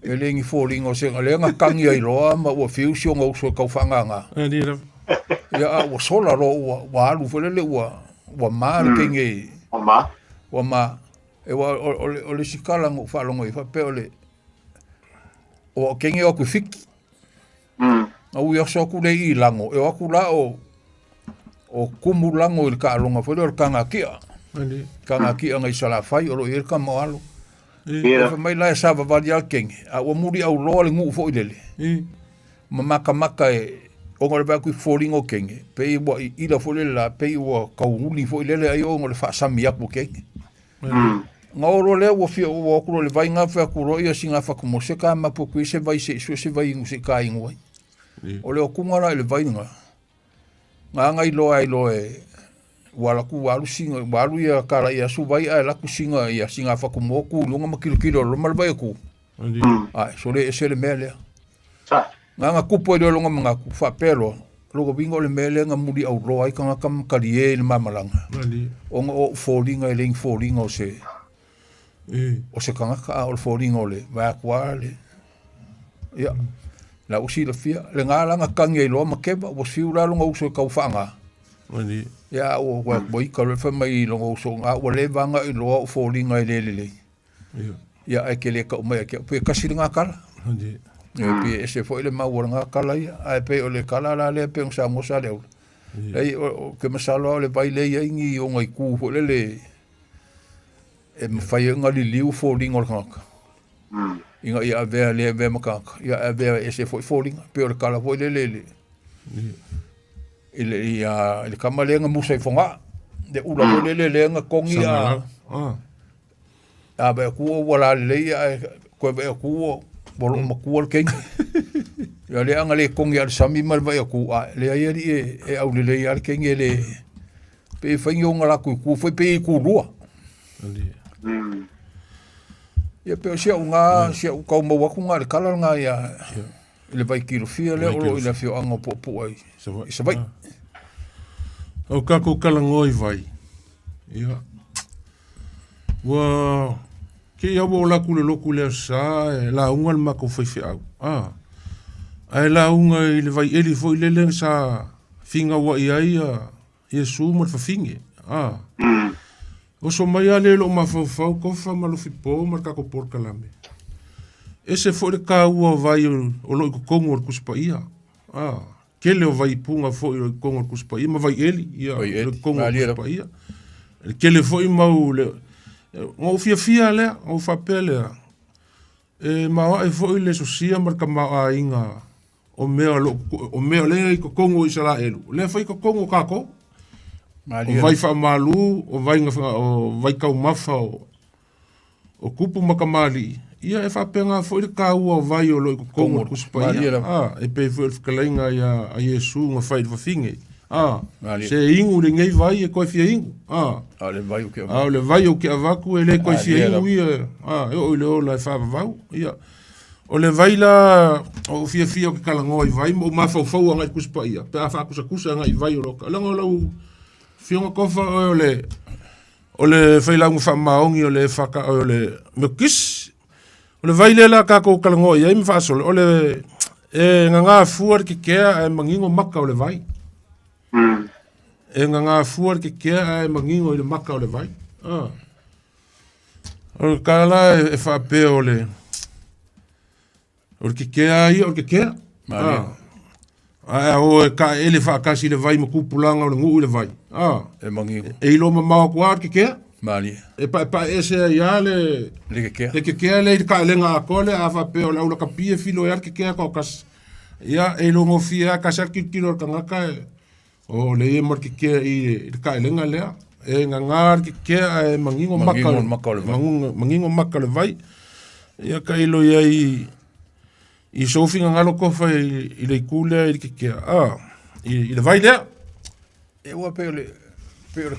E lengi fōlingo senga lenga kangi ai loa ma ua fiusio ngau so kau whanganga. Ia ua sola ro ua alu whelele ua maa le kenge. Ua maa. E wa o le sikala ngu whalongo i whape o le o kenge o ku fiki. Au ia soku le i lango. E waku la o kumu lango i le ka alonga whele o le kanga kia. Kanga kia ngai sala whai o lo i le ka moalo. Ia. Mai lai sa vavali al kenge. A ua muri au loa le ngu fo i lele. Ma maka o ngore ba ku fōlingo kenge. Pe i wa i ila fo lele la pe i wa kaunguli fo i lele ai o ngore whaasami aku kenge. Nga oro lea ua fia ua okuro le vai ngawhia kuro ia si ngawha kumo se ka mapu kui se vai se isu se vai ingu se ka ingu ai. O leo kungara le vai nga. Nga ngai loa ai loa e walaku walu singa, walu ia kara ia su vai ai laku singa ia si ngawha kumo ku lunga makilo lo malvai ku. Ai, so le ese le mea lea. Nga kupo i leo longa mga ku whapelo. Logo bingo le mea lea nga muri au loa ai ka nga kamakari e le mamalanga. O nga o fōlinga e ling fōlinga o se o se kangaka o le fōringa o le vaakua le ia la usi la fia le ngālanga kangi ai loa makeba o siu la longa uso kau whaanga ia o boi ka le whamai longa uso ngā o le vanga i loa o fōringa i le ia ai ke le ka umai ke pe kasiri ngā kala ia pe ese fo ile mau ngā kala ia ai pe o le kala la le pe ngsa ngosa le ai o ke masalo o le vai le ia ingi o ngai ku fo le e mwhai nga li liu fōringa o le kangaka. Inga ia avea le avea makangaka. Ia avea e se fōi fōringa. Peo le kala fōi le le. Ile kama le nga musa i whonga. Le ula fōi le le nga kongi a. A bea kua wala le le ia koe bea kua bolo makua le kengi. Ia le anga le kongi al sami mal vai kua. Le ai e au le le ia le kengi le. Pe whaingi o ngala kui kua fōi pe i kūrua. Ia pe sia unga sia kau mawaku nga le kala nga ia le vai kilo fia le o ina fio anga po ai sa vai o ka ko kala ngoi vai ia wa ke ia wo la kule loku le sa la unga le mako foi fi au ai la unga i le vai eli foi le le sa finga wa ia ia su mo fa finge o so mai ale lo mafau ko fa malufi po marka ko por kalame ese fo le ka ua vai o lo ko kongo ko spa ia kele o vai punga fo o kongo ko spa ia ma vai eli ia o kongo ko spa ia kele fo i mau le o fia le o fa pele ma ai fo le so sia marka ma inga o mea le ko kongo i sala elu le fo ko kongo ka ko o vai wha malu, o vai kau mafa o kupu makamali. Ia e whapenga fo i kāua o vai o loi kongo kuspa ia. E pe fo i whakalainga a Iesu ngā whai i whawhinge. Se ingu le ngei vai e koe fia ingu. Le vai o ke le vai o ke avaku e le koe fia ingu ia. E o le ola e whawavau. Ia. O le vai la o fia o ke kalangoa i vai, o mawhau anga i kuspa ia. Pe a whakusa anga i vai o roka. Lango lau fionga kofa o le whailangu whamaongi o le whaka o le mekis. O le vaile la kako kalango i aimi whaasole. O le ngā fuar ki kea e mangingo maka o le vai. E ngā fuar ki kea e mangingo i le maka o le vai. O le kala e whapea o le ki kea i o le ki kea. O ka ele whaakasi le vai makupulanga o le ngu le vai. E mangingo. E ilo mamao kua ki kea. Mali. E pa ese ia le kea. Le kea le ka lenga akole a whapea o la ula ka pie filo e arki kea kau kas. Ia e lo ngofia ka sarki kilo ka ngaka o le e mar ki kea i ka lenga lea. E ngar ki kea e mangingo maka le vai. Mangingo maka le vai. Ia ka ilo ia I sofinga ngalo kofa I le kule I ke I le vai lea. E ua pe le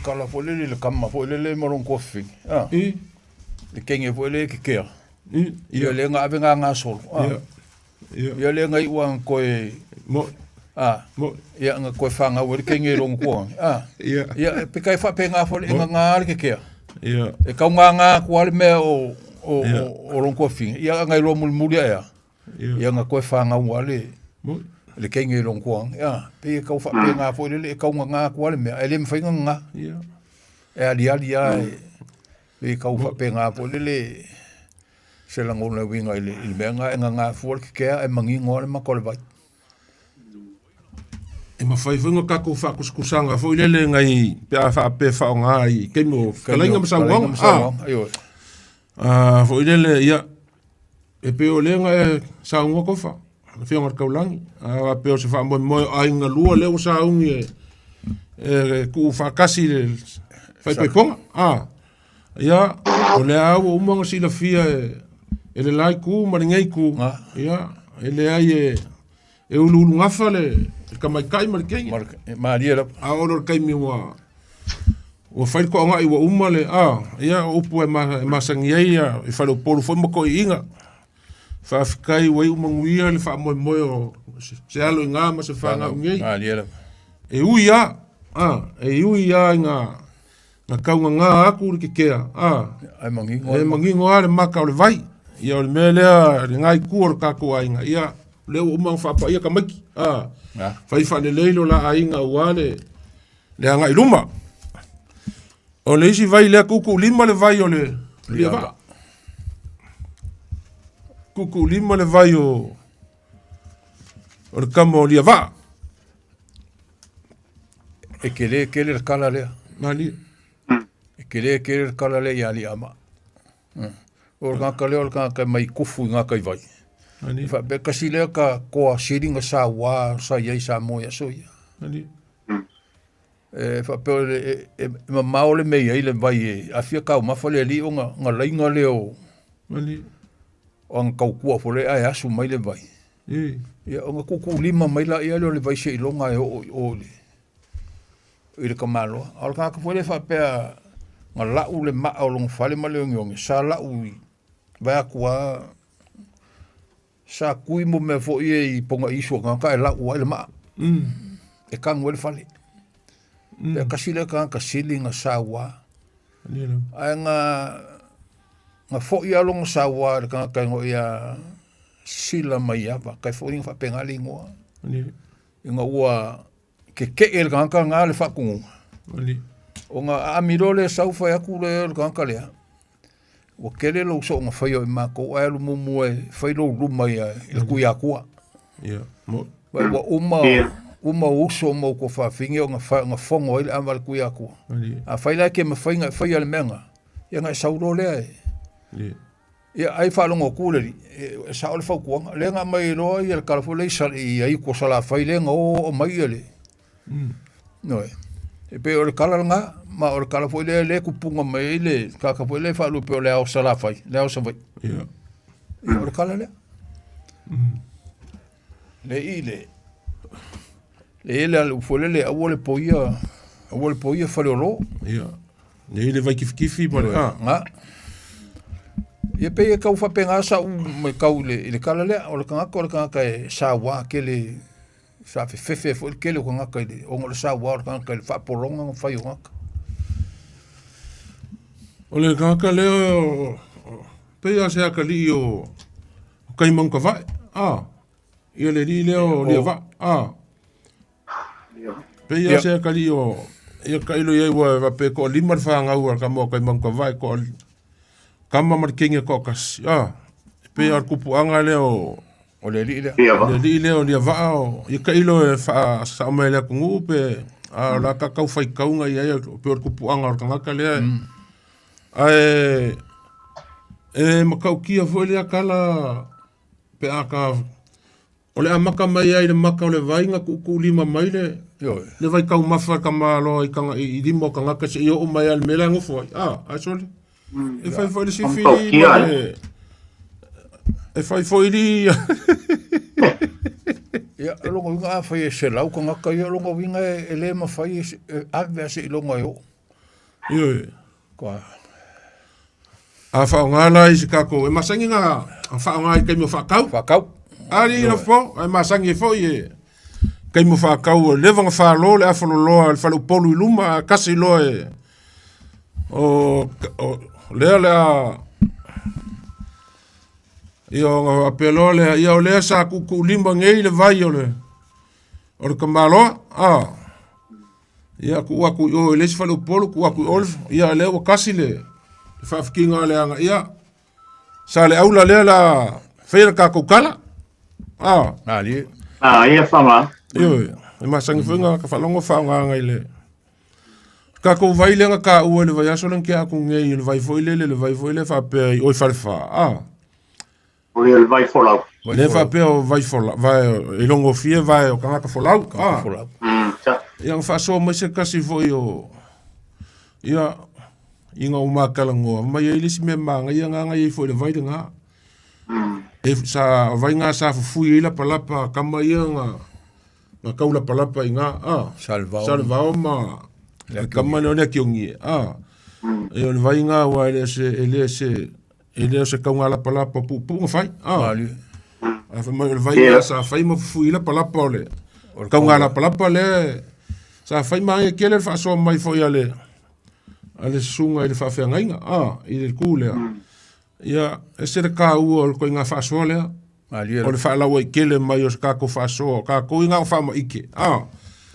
kala fo le kama fo le moron kofi. Le kenge fo le ke kea. Ia le nga avenga nga solo. Ia le nga ua koe ia nga koe whanga ua le kenge rongo kua. Ia pe kai wha pe ngā fo le nga ngā ke kea. E kau ngā kua le mea o o long ko fin ia ngai lo mul ia ia nga ko fa nga wale le kengi long ko ia pe ka fa pe nga fo le ka nga ko le me ele mfa nga ia e ali pe ka fa pe nga fo le se la ngona winga ile me nga fo ke e mangi ngole ma ko le vai e ma fai funga ka ko fa kusanga fo ile ngai pe fa ngai ke mo kalinga sa wang ayo fo ile ia e pe o lenga sa unga ko fa fia ngar kaulangi pe o se fa mo ai nga lua le o sa ungi ku fa kasi fai pe ponga ia o le au o manga sila fia ele lai ku maringai ku ia ele ai e ulu ngafa le ka mai kai mar kengi ma dia a oro kai mi wa o fai ko nga i wa umale ia o pu ma sangia e fa lo polo foi mo ko inga fa kai wa umanguia le fa mo o se alo nga ma se fa nga ngi ma dia e uia nga kaunga nga aku ke kea ai mangi ngoa le maka o le vai ia o le melea ngai ku o ka ko ainga ia le o mang fa pa ia ka maki fai fa le leilo la ainga wale le anga iluma o le isi vai le kuku lima le vai o le liava kuku lima le vai o le kamo liava e kele kala le mali e kele kala le ya li ama o ka mai kufu nga kai vai ani fa be kasile ka ko shiringa sa wa sa ye sa mo ya so ya ani fa pe ma maole me ye le vai a fia ka ma fole li o nga lainga le o ani o nga ku fole ai asu mai le vai ya o nga ku lima mai la ia le vai se longa o le ka malo al ka fole fa pe nga la u le ma o long fale ma le ngong sa la u va kwa sa kui mo me fo i ponga iso ka la u le ma e kan wel fale e kasile ka silinga sa wa ai nga fo i along sa wa ka ngo ia sila mai ava kai fo ring fa pengali ngo nga ua ke el ka nga le fa ku o nga amirole sa fa ya ku le ka le o kele lo so nga fayo ma ko ai lu mumu e fai lo lu mai e ku ya ku mo wa uma uso mo ko fa fingi nga fongo ile amal ku ya ku a fai la ke me fai nga fai al menga ya nga sa lo le ya ai fa lo ngo ku le sa o fa ku le nga mai lo i el kalfo le sa i ai ko sala fai le nga o mai le no e pe o kala nga ma o kala foi le ku punga mai le ka foi le fa lu pe le o sala fai le o sa vai o kala le le lu foi le o le poia fa lo le vai kifi ma nga e pe ka fa penga sa me ka le kala le o ka sa wa ke le sa fe fo ke le ko nga ka le o ngol sa wa ka fa polonga fa yo nga o le ka le pe ya se ka li o kai man ka vai ia le li le o le va pe ya se ka li o ia ka ilo ye wa pe ko lima fa nga u ka mo kai man ka vai ko kama mar kinga ko kas pe ar kupu anga le o le li le o le va o ia ka ilo fa sa me le ku pe la ka fai kaunga ia pe ar kupu anga ka le makau kia foi le kala pe aka o le amaka mai ai le maka o le vai nga ku lima mai le vai kau mafa ka malo i kanga i limo ka ngaka se o mai al mela ngo foi asole e fai foi si fi e fai foi li ya longo nga fai se lau ka ngaka ya longo winga e le ma fai ave se longo yo kwa a fa ngala i kako e masangi nga fa ngai ke mo fa kau ali no fo e masangi fo ye ke mo fa kau le vanga fa lo le afolo lo al fa lo polu luma kasi lo e o le Ia o apelo le ia o le sa ku lima ngei le vai o le kamalo ia ku o le sfalo polo ku o ia le o kasi le fa fikinga le anga ia sa le aula le la feira ka ku kala ali ia fama ia e masangi funga ka falongo fa nga ile ka ko vai le ka o le vai aso len ke aku ngei le vai foi le vai foi le fa pe o fa o le vai folau le fa pe o vai folau vai e longo fie vai o kanga ka folau yang fa so mo se kasi foi o ia inga uma kalango mai ele si me manga ia nga ia foi le vai nga e sa vai nga sa fui ila palapa kama ia nga kaula palapa inga salvao ma kama no ne kiongi e on vai nga wa ele se kaunga la palapa pu fai ali fa mai vai sa fai mo fui ila palapa ole kaunga la palapa le sa fai mai ke le fa so mai foi ale sunga ile fa fenga inga ile kule ia ese ka u ko inga fa so le ali o le fa la we ke le mai os ka ko fa so ka ko inga fa mo ike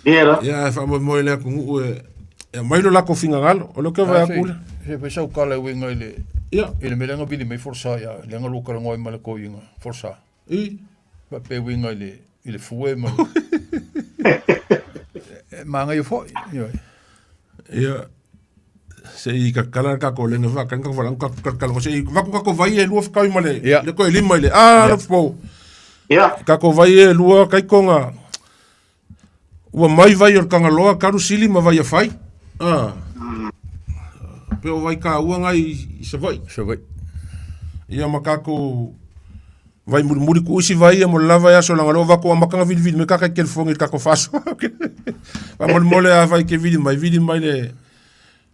ia fa mo le ku e mai lo la ko finga galo o lo que vai a kule se pe sa kala winga ile ia ile melenga bili mai forsa ya lenga lu kala ngoi mala ko inga forsa va pe winga ile fue mai manga yo foi ia se i ka kala ka ko le va kan ka fa ka se va ko vai e lu fa male le ko lima ile po ka ko vai e lu ka konga wa mai vai or kanga loa karu sili ma vai fai pe o vai ka ua ngai se vai ia makako vai muri ku si vai mo lava ya so langa lo va ko makanga vidi me ka kel fongi ka ko faso va mo mole a vai ke vidi mai le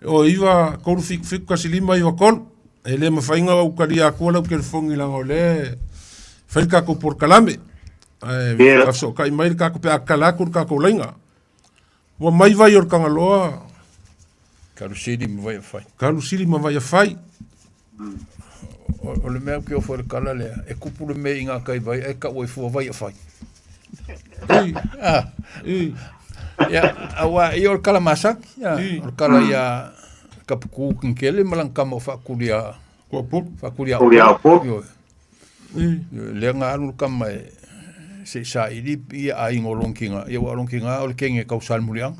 o iva ko fik ka silima iva kon ele me fainga o karia ko la kel fongi langa le fai ka ko por kalame so ka mai ka ko pe akala ko ka ko lenga wa mai vai or kanga loa Karusili me vai fai. Karusili me vai fai. O le mea ki o fwere kala lea, e kupu le mea inga kai vai, e ka oi fua vai fai. Ia, awa, i o le kala masak, o le kala ia kapuku kinkele, malang kama o whakuria. Whakuria o. Lea ngā anu kama e, se sa iri, ia a ingo longkinga, ia wa longkinga, o le kenge kau salmurianga.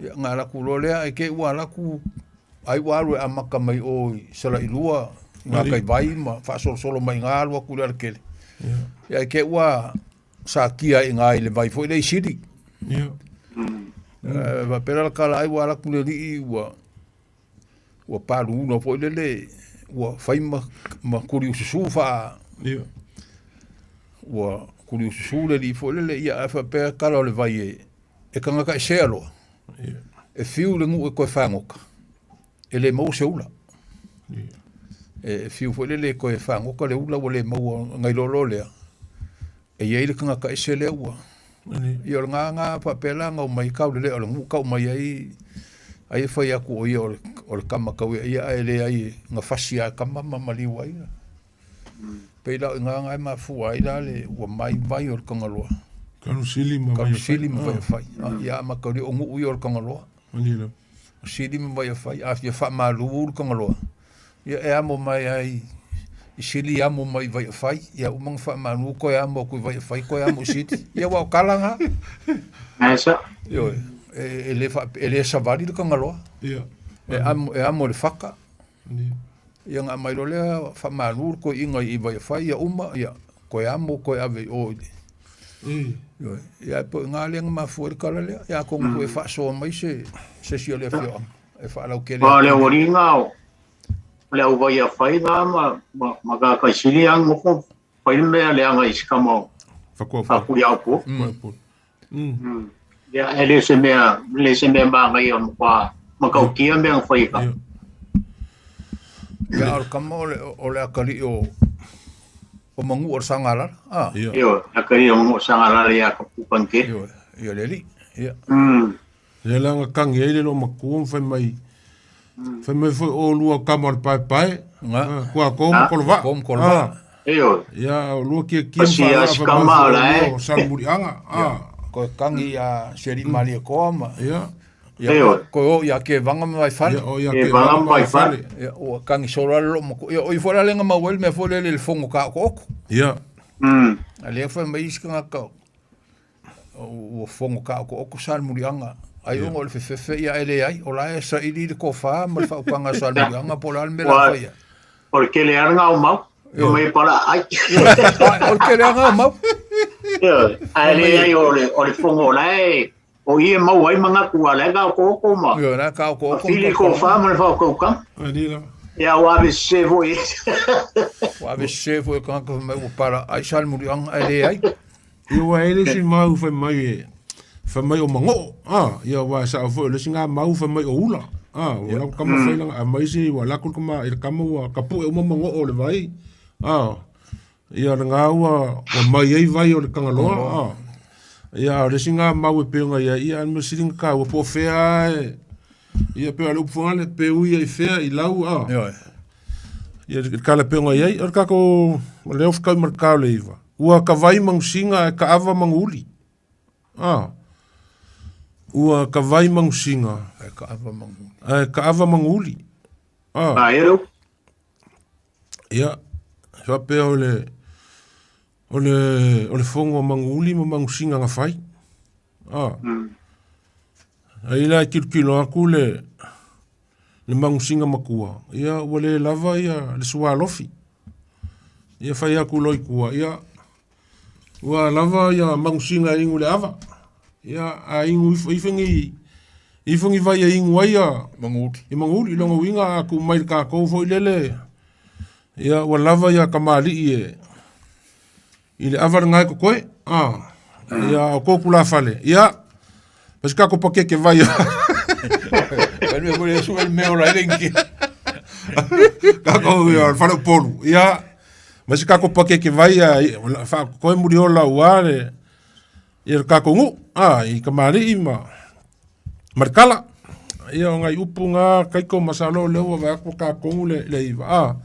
Ngā laku lolea e ke ua laku ai waru e amaka mai o sala ilua ngā kai vai ma whaasolo mai ngā alua kule alakele. E ke ua sa kia i ngā ile vai fo i lei siri. Va pera la kala ai ua laku le li ua paru uno fo i lele ua fai ma kuri ususu wha ua kuri ususu le li fo i lele ia e pera kala o le vai e kangaka e sea loa. E fiu le ngu e koe whangoka. E le mau se ula. E fiu fo le koe whangoka le ula wa le mau ngai lolo lea. E iei le kanga ka ese le ua. I o ngā papela ngau mai kau le le o le ngu kau mai ai whai aku o i o le kama kau i a e le ai ngā whasi a kama mamali wai. Pei lau i ngā ma fua i la le ua mai vai o le kanga loa. Karusili ma vai fai. Ia ma kauri o ngu ui o le kanga loa. Sili ma vai fai. A fia wha malu o le kanga loa. Ia e amo mai ai. I sili amo mai vai fai. Ia umang wha malu koe amo koe vai fai koe amo siti. Ia wau kalanga. Aisa. Io e le savari le kanga loa. E amo le whaka. Ia ngā mai lolea wha malu koe inga i vai fai. Ia uma. Ia koe amo koe ave o ile. Ia po ngā leanga ma fuere kala lea. Ia kongu koe whaasoa mai se sio lea whio. E whaalau ke lea. Ma lea wari ngāo. Lea uwai a whai ngā ma kā kai sili ang moko. Whai mea lea ngā isi kamau. Whakuri au po. Ia e le se mea maa ngai on kwa makau kia mea whai ka. Ia ar kama o le akari o mangu or sangala. Iyo, akari o mangu sangala ia ka pupanke. Iyo leli. Ia. Le langa kangi eile lo makuon whai mai Fa me foi o lua kamar pai. Kua kom kolva. Kom kolva. Ya lua kia Pasia skama la salmurianga. Ko kangi a seri mali ko ma. Ya. Ko ya ke vanga mai fal. Ya ke vanga mai fal. O kangi soralo mo. O fora lenga ma wel me fole le fongo ka ko. Ya. Ale fa mai iska ka. O fongo ka ko salmurianga. Ai o ngol fe ya ele ai o la esa ili ko fa mal fa panga salmurianga pola me la fa. Porque le aranga o mau. Yo me para ai. Porque le aranga o mau. Ale ai o le fongo la o ie mau ai manga kua le ga ko ma. Yo na ka ko. Fili ko fa mal fa ko ka. Adila. Ya wa be se voi. Wa be se foi kan ko me para ai salmurianga ele ai. Yo ele si mau fa mai. Fa mai o mango. Ia wa sa fo le singa mau fa mai o ula. Wala kama fa lang mai si wala ko kama ir kama wa kapu o mango o le vai. Ia nga wa mai ai vai o le kangaloa. Ia le singa mau e penga ia me siring ka o po fea. Ia pe alu fo le pe u ia fea I lau Ia kala penga ia or ka ko le of ka marka le iva. Ua ka vai mangsinga ka ava manguli. Ua ka vai mangusinga. Ka ava manguli. Ka ava manguli. Ero. Ia. Sa pe ole fongo manguli mo mangusinga nga fai. Ai la kirkilo aku le mangusinga makua. Ia wale lava ia le sua lofi. Ia fai aku loi kua. Ia ua lava ia mangusinga ingu le ava. Ia a ingu ifungi vai a ingu ai a manguli longa winga aku mai ka ko foi lele. Ia wa lava ia kamali ile avar ngai ko koe. Ia ko kula fale. Ia pas ka ko pake ke vai. Pero me voy a subir me ora lenki. Ka ko ia fale polu. Ia mas ka ko pake ke vai fa ko muriola uare. Ia ka ko ngu. I kamari ima. Markala. Ia ngai upunga kaiko masalo leo va ko ka kongu le iva.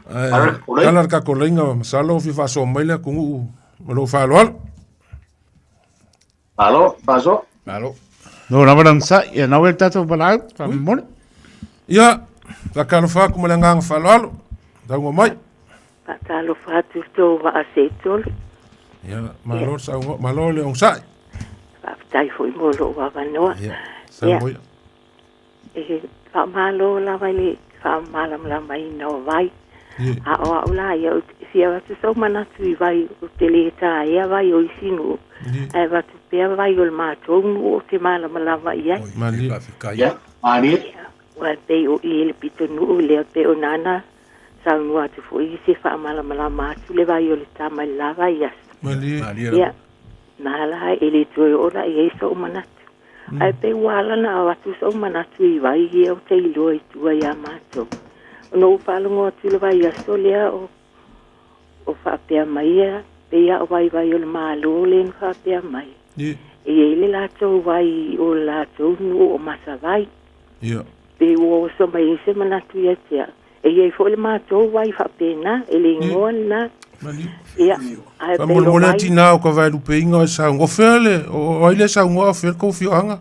Kala ka ko lenga masalo fi fa so maila kongu. Malo fa lo. Alo, paso. Alo. No na varan sa ia na welta to bala fa mon. Ia ka ka fa ko malanga fa lo. Da ngo mai. Ta lo fa tu to va asetol. Ia malo sa malo le on sa. Tai foi molo wa vanoa. Sa moi. Fa malo la vai fa malam la mai no vai. A ola ia sia tu so mana tu vai o teleta ia vai o sinu. Ai va tu pe vai o mato o te malam la vai ia. Mali. Ya, mali. Wa pe o ile pitonu le pe o nana. Sa no atu foi se fa malam la mato le vai o le tama la vai ia. Mali. Ia. Nala ele tui ora I so manatu. Ai pe wala na watu so manatu I vai I o te ilo I tua ia mato. No palongo tu le vai a solea o fa pea mai pe ia o vai o le malo le fa pea mai. Ia. Ele la to vai o la to no o masa vai. Ia. Pe o so mai se manatu ia tia. E fo le mato vai fa pena ele ngona. Mali. Ia. Pa mole tina o ka vai lu peinga sa ngo fele o ile sa ngo fer ko fianga.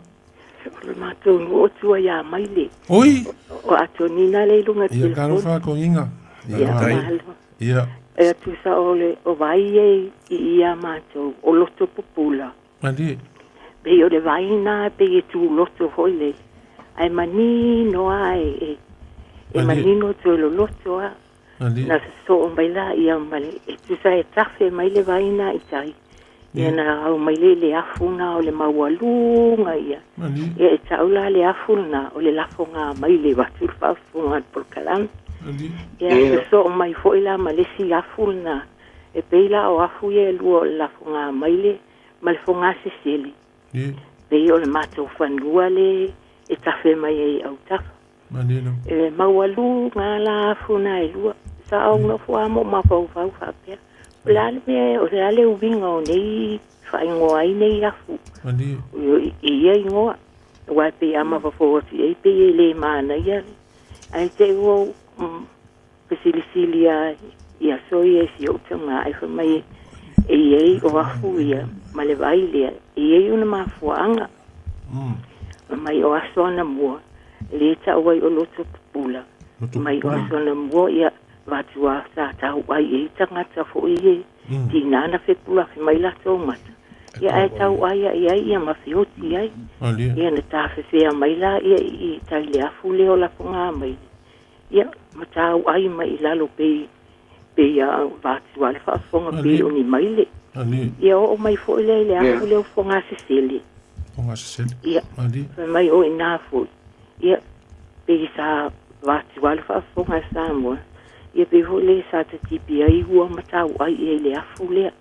Le mato o tua ia mai le. Oi. O atonina le lunga Ia ka fa ko inga. Ia malo. Ia. E tu sa ole o vai ia mato o loto popula. Mali. Pe o le vai na pe tu loto hole. Ai mani no ai e mani no tu lo loto a. Na so baila ia male e tu sa e tafe mai le vai na I tai. Ia na au mai le afuna o le maualunga ia. E taula le afuna o le lafonga mai le watu fafunga por kalan. Ia so mai foi la malesi afuna e peila o afu ye luo lafonga mai le malfonga seseli. Pe o le mato fanua le e tafe mai e au tafa. E maualunga la afuna e lua sa o no fo amo ma fo fa pia. Plan me o le ale ubinga o nei fa ngo ai nei afu. Ia ingoa. wa pe ama fa fo ti pe le mana ya ai te wo pesili ia so ia si o tanga ai fa mai e o afu ia male vai le e una mafuanga mai o asona mo le ta o o loto pula mai o asona mo ia vatua sa ta ai e tanga ta fo ie ti nana fe pula fe mai la so mata ia ai ta ai ia ma fioti ai ia na ta fe mai la ia i ta le afu le o la funga mai ia mata ai mai la lo pe ia vatua le fa funga pe o ni mai le ia o mai fo le afu le o funga se sele ia mai o ina fo ia pe sa vatua le fa funga sa mo ia pe ho le sa te tipi ai hua mata ai e le afu le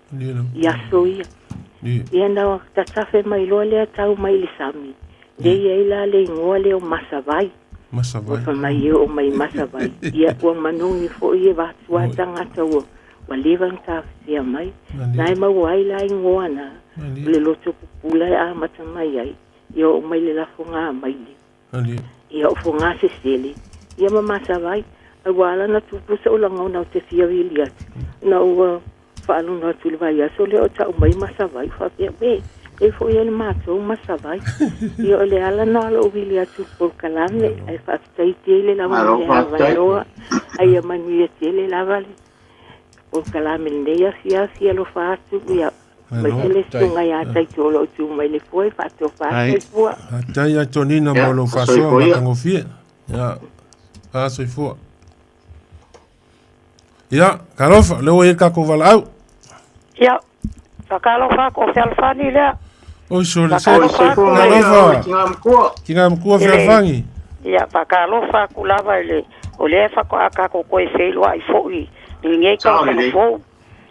ia so ia na ta fe mai lo le tau mai le sami le ia la le ngole o masavai fa mai o mai masavai ia o manungi fo ia vatua tanga tau wa levan ta sia mai nai ma wai la ngona le loto pula a mata mai ai ia o mai le la fonga mai ia o fonga se sele ia ma masavai wala na tupu se ulang na te fia wilia na o fa alu na tu vai so le o ta mai masavai fa be e fo ele mato masavai io le ala na lo wilia tu por calame ai fa stai tele la valoa ai mani tele la vale por calame le sia lo fa tu ia mai le stunga ya tai tolo tu mai le foi fa to fa fo tai ya tonina mo lo fa so ma tango fie ya fa so fo ia kalofa leo e ka ko valau ia kalofa ko felfani le o so le kalofa kinga mkua felfangi ia kalofa kulava le o le fa ko aka ko ko e felo ai foi ninguém ka fo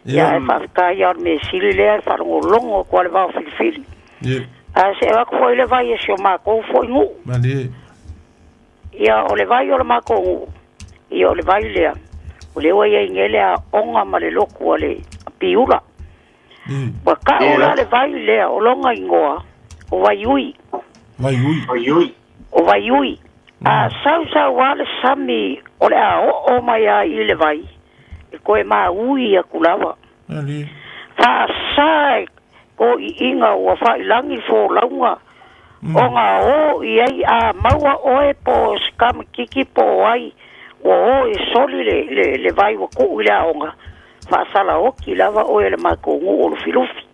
ia fa ka ia me sile fa longo ko le va fil a se va ko le vai se ma ko foi nu mali ia o le vai o le ma ko ia o le vai le o le wa ia ngele a onga ma le loku le piula wa ka ola le vai le o longa ingoa o vai ui o vai ui a sa wale sami o le a o mai a i le vai e koe ma ui a kulawa fa sai ko i inga o fa ilangi fo launga onga o i ai a maua oe po skam kiki po ai o e soli le vai wa ku ila onga fa sala o ki lava o le mako o lo filufi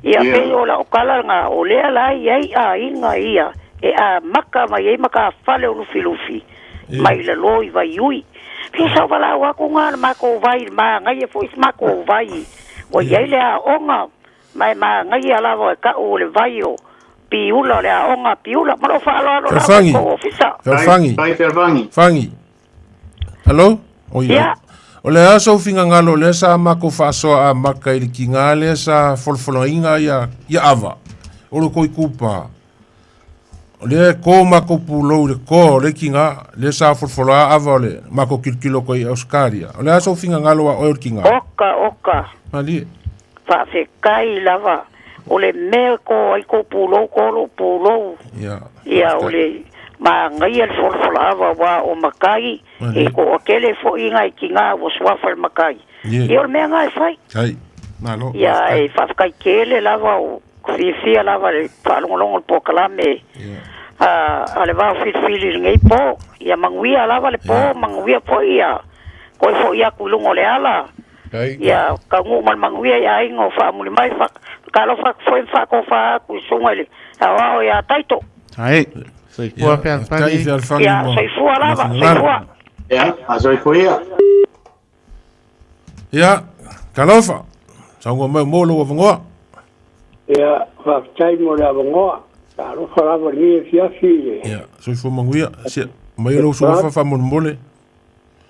ia pe o la okala nga o le ala ai a inga ia e a maka mai maka fale o lo filufi mai le loi vai ui pe sa wala wa ku nga mako vai ma ngai fo is mako vai o ia le onga mai ma ngai ala wa ka o le vai o piula le onga piula ma lo fa lo fangi Hello? O ia. O le aso finga ngalo le sa mako faso a maka i ki ngale sa folfoloinga ia ava. O lo koi kupa. O le ko mako pulo le ko le ki nga le sa folfoloa ava le mako kilkilo koi Auskaria. O le aso finga ngalo a oer ki nga. Oka. Mali. Fa se kai lava. O le me ko ai ko pulo Ia. Ia o le ma ngai el folfolava wa o makai e ko akele fo inga i kinga o swafal makai e o me ngai fai ai na lo ya e fa kai kele lava o fi lava le palongolong po kalame ale va fili ngai po ya mangwia lava le po mangwia po ia ko fo ia kulungo le ala ya kangu mal mangwia ya ingo fa muli mai fa kalo fa ko fa ku sungale awa ya taito ai soy fua felfangi ya soy fua lava soy fua ya soy fua ya kalofa sango mai molo wa vangoa ya fa tai mo la vangoa taro fa la ni fia fi ya soy fua manguia se mai lo so fa mon mole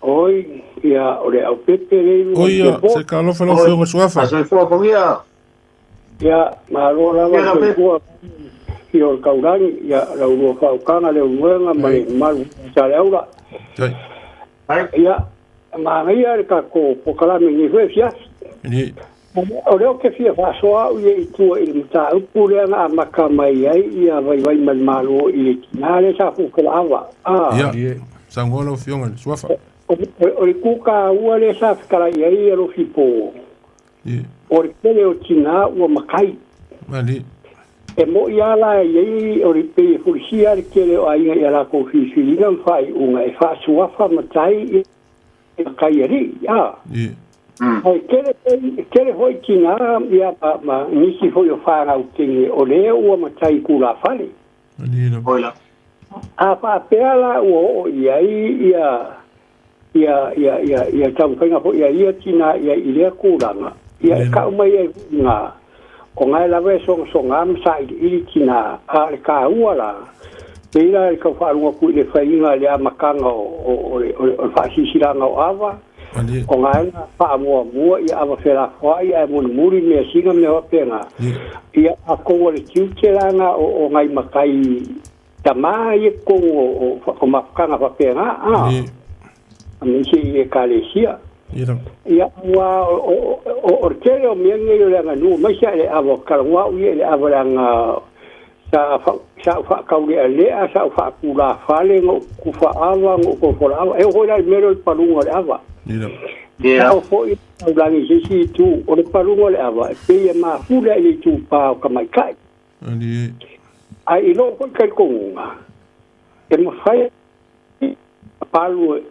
oi ya ore au pepe le oi se kalofa lo fua suafa soy fua manguia ya ma lo la va fua yo kaurani ya la uno fa kana le uenga mai mal sale aula ya ma ia ka ko pokala me ni fe fias ni o leo ke fia fasoa u ye tua i mta upu le nga maka mai ai ia vai man malo i le kinale sa fu kala ava ia sangola o fionga suafa o le kuka ua le sa kala ia lo fipo o le kele o tina ua makai mali e mo ia la ia o le pe fulisia le kele o ai ia la ko fi filinga fai unga e fa suafa matai e kai ri ia ai kele hoi kina ia ma nisi foi o fara o tingi o leo ua matai kula fale Oila. a pa pela o ia tau whainga po ia tina ia ilea kūranga ia ka umai e ngā o ngai lawe songa msa ili tina a le ka ua la peila e kau whaarunga kui le whainga lea makanga o whaasisiranga o awa o ngai wha mua ia awa whera wha ia e muri mea singa mea wapenga ia a koua le tiutelanga o ngai makai tama ia kongo o mafkanga wapenga amisi ia kalesia ia wa o tele o mienge yo le nganu mai sa le avo kalwa u le avo langa sa kauli ale sa fa kula fale ngo ku fa ava ngo ko fa ava e ho la mero palungo le ava ia o fo i langi sisi tu o le palungo le ava pe ma fula ile tu pa ka mai kai ai no ko kai konga e mo fai palu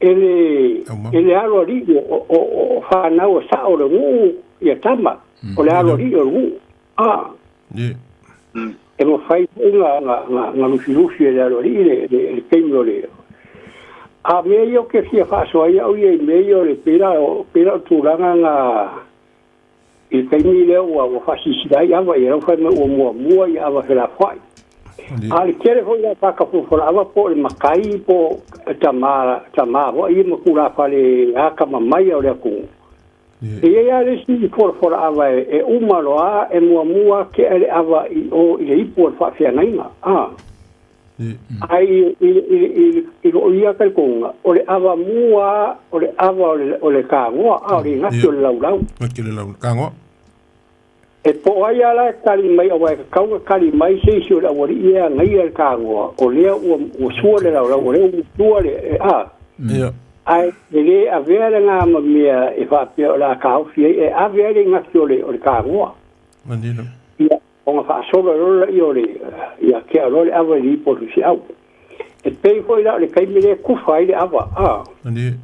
ele alo ri o fa na o sa o le mu ia tama o le alo ri o mu e mo fai nga lufilufi e le alo ri le keimlo le a meio ke fia fa so ia o ia meio le pera turanga nga il keimi le o fa si dai ava ia fa o mua ia ava fela fai al kere foi la paka por ava po el makai po tama o ia mo kula fale aka mamai o le ku ia le si por ava e umaloa e mua ke ele ava o ile por fa fia naima ai o ia ka konga o le ava mua o le ava o le kango a ri na tu lau ke le lau kango e po ai ala kali mai o ka kali mai se si o la wori ia ngai el kango o le o suole la o le suole ai le avere nga ma mia e fa pe la ka fi e avere nga suole o le kango mandilo ia o fa solo lo io le ia che allora avere po si au e pe foi la le kai me ku fai le ava mandilo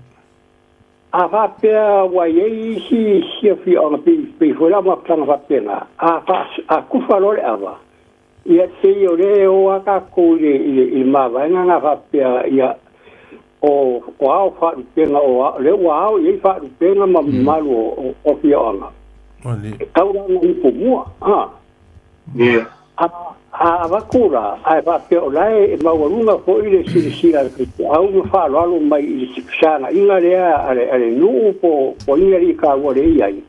a pea wa ye si fi on pe foi la ma plana va pena a kufalo le ava ia se yo le o aka ko le ma va nga va pea ia o au fa pena o le au ye fa pena ma malo o fi ona ali kaula no pu mua ia a vakura ai va pe olai e mawalunga fo ile sila au no fa lo mai ile sana inga le ale nu po ia ri ka wo le ai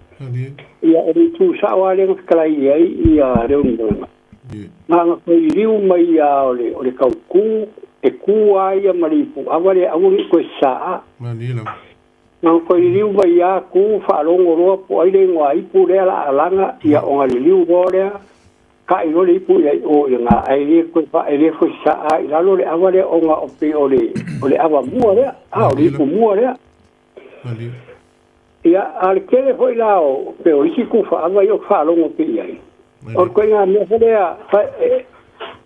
ia e tu sa wale kala ia re un na ko iriu mai ia ole ka ku e ku ai mari pu avale au ko sa manila na ko iriu mai ia ku fa lo ngoro po ile ngoi pu le la langa ia o ngali liu bore ka i le pu ia o nga ai ko fa ele ko sa ai la lo le avale o nga o pe ole ava mua le o le pu mua le ia al kele foi la o pe o isi ku fa ava yo fa lo ngo pe ia o ko nga me fa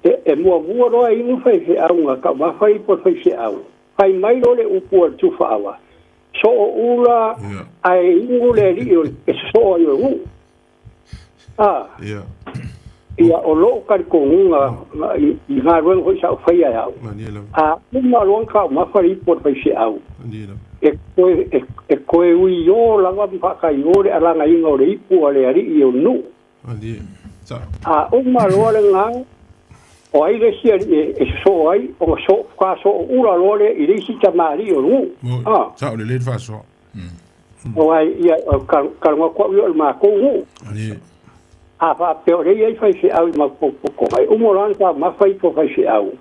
e mua ro ai no fa se au nga ka ma fa po fa se au fai mai lo le upu tu fa ava so ula ai ngule li o so yo ia o lo ka ko nga i nga ro ko sa fa ia uma lo ka ma fa po fa se au e koe ui o lava mpaka i ore ala nga inga o le ipu a le ari i o nu. Uma roa le ngā, o ai le sia e so ai, o so ka so ura roa le i le isi tamari o nu. Sa o le le fa so. O ai ia karunga kua ui o le mako nu. Fa peo le iai fai se au i mako ai. Umoran ka ma fai po fai se au.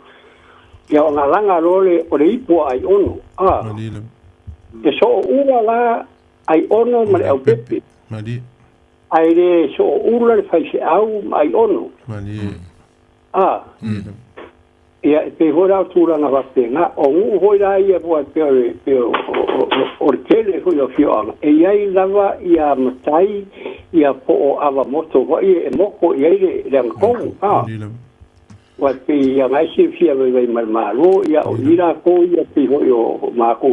Ia o ngā langa roa le o le ipu ai onu. E so ura la ai ono ma le au pepe. ai le so ula le fai se au mai ono Mani. ia pe hora tura na vapenga o ngu hoira ia po pe o tele ho yo fio e ia lava ia matai ia po ava moto wa e moko ia le ko wa pe ia mai si fia vai malo ia o ira ko ia pe ho yo ma ko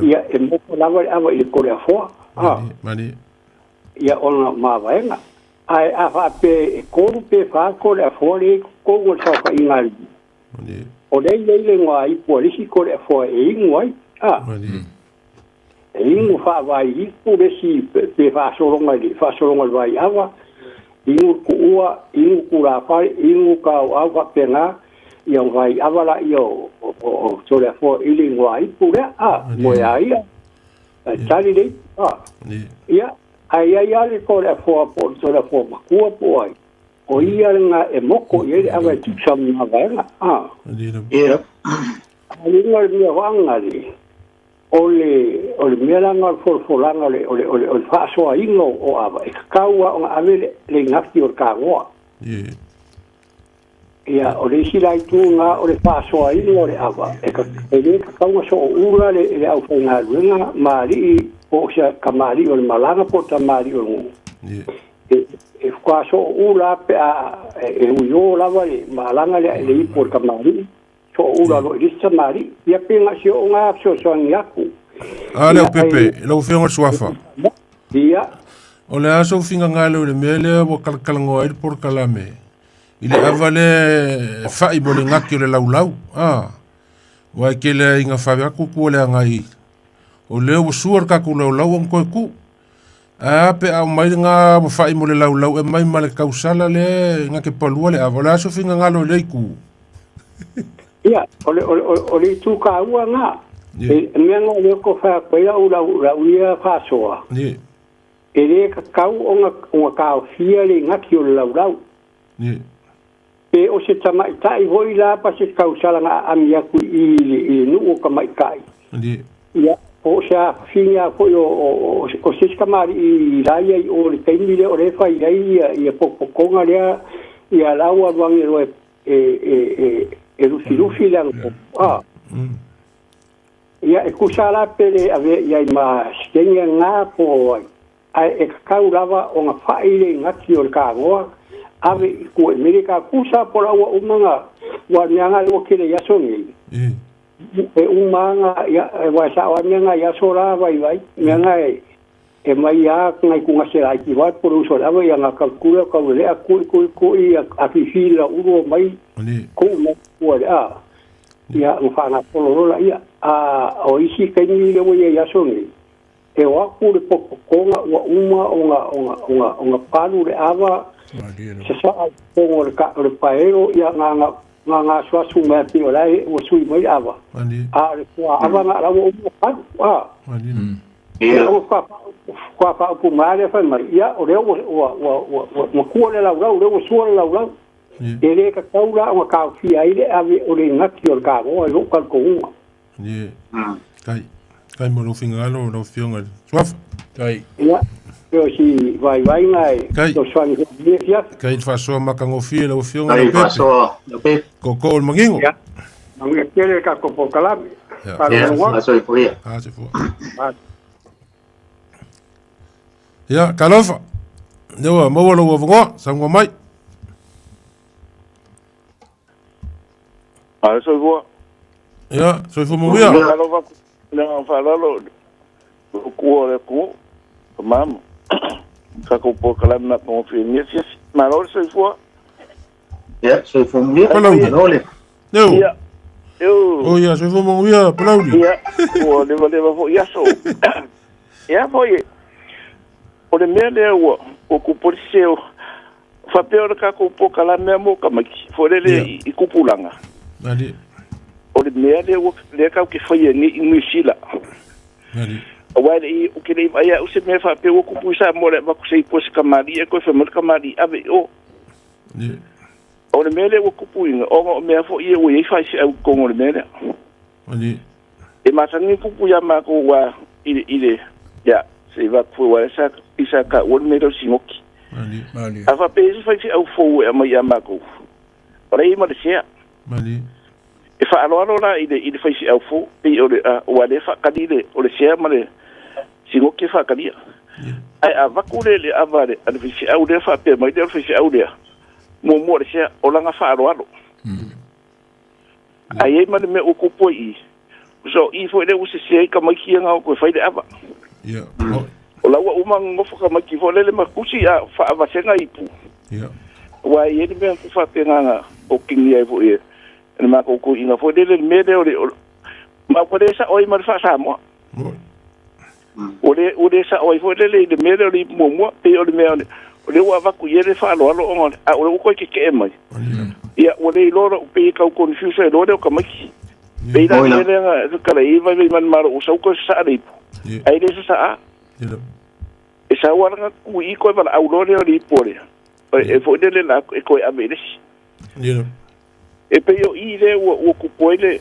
ia e moko lava ava ile ko le fo Mani. ia ona ma vaenga ai a fa pe ko pe fa ko le fo le ko ko sa ka ingal o le ngā i polisi ko le fo e ingoi e ingu fa vai i polisi pe fa soronga vai awa ingu ku ua ingu ku la pare ingu ka awa pena i vai awa la i o so le fo i le ngā i pule mo ya ia tali le ia ai le ko le fo po so le fo makua po ai o ia nga e moko ia ava tu sam na vaenga ia ali nga wanga li ole mela nga forlanga ole fa so ingo o ava e kaua o ave le ngati o kaua ia ole sila tu nga ole fa so ingo ole ava e le kaua so ura le au fa nga mari o sia kamari o malanga po tamari o e kwa so ula pe e uyo lava le malanga le por kamari so ula lo lista mari ia pe nga si o nga so yaku ale o pepe lo fenga swafa ia o le aso finga ngalo le mele o kalkalango ai por kalame ile avale fai bo le ngaki le laulau wa ke le inga fa ku ku le ngai o le o suar ka ku laulau ko ku pe au mai nga mo fai mo le laulau e mai male kausala le nga ke palua le avola so finga ngalo le ku ia ole tu ka ua nga e me nga le ko fa pe la ia fa soa ni e le ka kau o ka fia le nga ki o laulau ni pe o se tama tai hoi la pa se kausala nga amia ku i nu o ka mai kai ni ia o sa fina foi o siskamari i laia i o le taimile o le fai lai i popokonga lea i a laua wangi ro e rufi lango ia e kusala pele ave ia i ma skenya ngā po ai e kakau lava o ngā whaile ngati o le kāngoa ave i ko e mereka kusa po laua umanga wa mianga leo kele yasongi e umanga ya wa sa wa nga ya sora vai nga e mai ya ngai ku nga sera ki va por uso la vai nga ka le ku i a fila uno mai ku mo wa ya u fa na polo la ya o isi ka ni le mo ya so ni e wa ku le poco wa uma palu le ava se sa ko le paero ya nga swasu me pi ola o sui mai ava le kwa ava nga la o o kwa pu mare fa mai ya o le o ku le la o suo la e le ka kaula o ka fi ai le ave o le ngati o ka o lo ka ko ni kai mo lo fingalo lo fionga swaf kai ya yo si vai ngai to swani ya kai fa so makango fi lo fionga kai fa so lo pe ko ko mangingo ya mangi quiere ka ko po kala ya so fo ya se fo ya kalofa no mo lo wo sango mai so fo ya so fo mo ya kalofa na fa lo ko le ko mam ka ko po kala na ko fi ni si ma lo so fo ya so fo mo no le no ya oh ya so fo mo ya plaudi ya o le fo ya so ya fo ye o le mele o ku por seu fa peor ka ko po kala me mo ka maki fo le i kupulanga ali o le mele o le ka ke fo ye ni sila ali wale o ke le ia o se me fa pe o ku pusa mo le ba ku se pos kamari e ko fe mo kamari ave o o le mele o ku puinga o me fo ie o ie fa se ko mo le mele ali e matangi ku puya ma ko wa ile ya se va fu wa sa isa ka won me do singoki Mali. afa pe se fa au fo e mai amako ora i ma de sia Mali. e fa alo la i fa si au fo pe o le wa le fa kadile o le sia ma le singoki fa kadia ai ava kule le avare al fi au le fa pe mai de fi au le mo le sia o langa fa alo ai ma me o kupo i so i fo le usi se ka mai ki nga ko fa de ava o la wa uma ngofo ka mai ki fo le makusi a fa ava senga ipu wa ye de me fa pe nga o kingi ai fo e ma ko ko inga fo le me de o ma ko de sa o i ma fa sa mo o le sa o i fo le me de o mo pe o le me o le wa va ku ye le fa lo o a o ko ke mai ia o le loro pe ka confuse lo de ka mai pe da le nga ka le va le man maro o sa ko sa le ai le sa e sa wa nga ku i ko va au lo le pore e fo de la e ko a me e pe yo i le o ku po le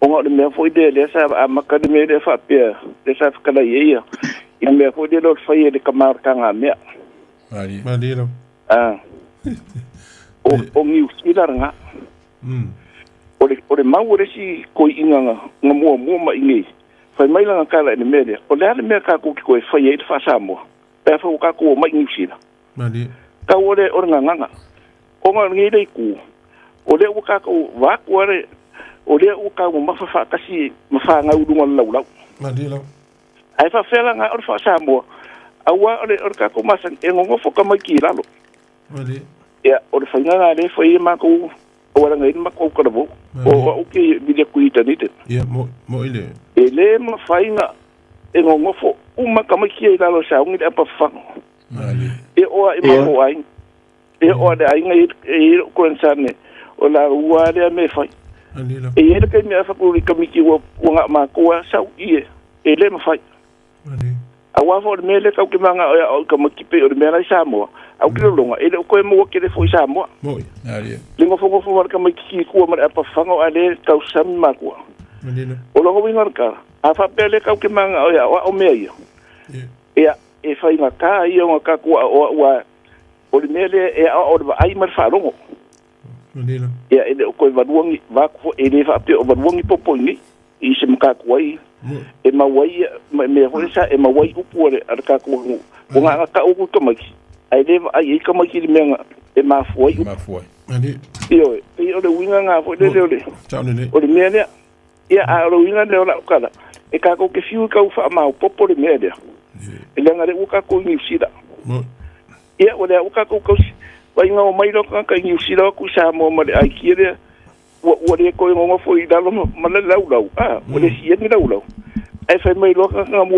o nga me fo de le sa a maka de me de fa pe le sa ka la ye ia me fo de lo fa ye de kamar ka nga me Mali lo o ngiu sila nga o le mau re si ko inga nga mua ma ingi fai mai langa kala ni media o le ale mea ka ko ki ko e fai e te fa samo pe fa ka ko mai ngiu sila Mali ka o le nga o nga ngi le ku o le ka ko va ko re o le ka mo ma fa ka si ma fa nga u dunga lau Mali lo ai fa fela nga o fa samo awa o le ka ko ma san e ngo fo ka mai ki lalo Mali ya o le fainga le foi ma ko o la ngai ma ko ka bo o ke bile ku itanite ya mo ile ele ma fainga e ngo fo uma ka ma ki la lo sa ngi pa fa e o e ma ko ai e o de ai ngai e ko nsane o la wa de me fai e ele ke me fa ko ka mi ki wo nga ma ko sa i ele ma fai awa fo me le ka ke manga o ka ma ki pe o me la sa mo au ke longa ele ko mo ke le foi sa mo le ngo fo war ka mai ki ku ma pa fango ale ka sam ma ku o lo ngo wingar ka a fa pele ka ke manga o me ia e fa inga ka i o ka ku o le mele e o ai mar fa longo ia ele ko va duangi va ko ele fa pe o va duangi popo ni i se mka ku ai e ma wai me ho sa e ma wai upu le ka ku o nga ka o ku ka mai ai le ai ka mai ki menga e ma foi Mali io le winga nga fo le ciao nene o le mele ia a lo winga le la kala e ka ko ke fiu ka fa ma popo le mele e le nga le u ka ko ni sida ia o le u ka ko vai nga o mai lo ka ni sida ku sa mo ma ai ki le o le ko ngo fo i dalo ma le lau o le si ni lau ai fa mai lo ka mo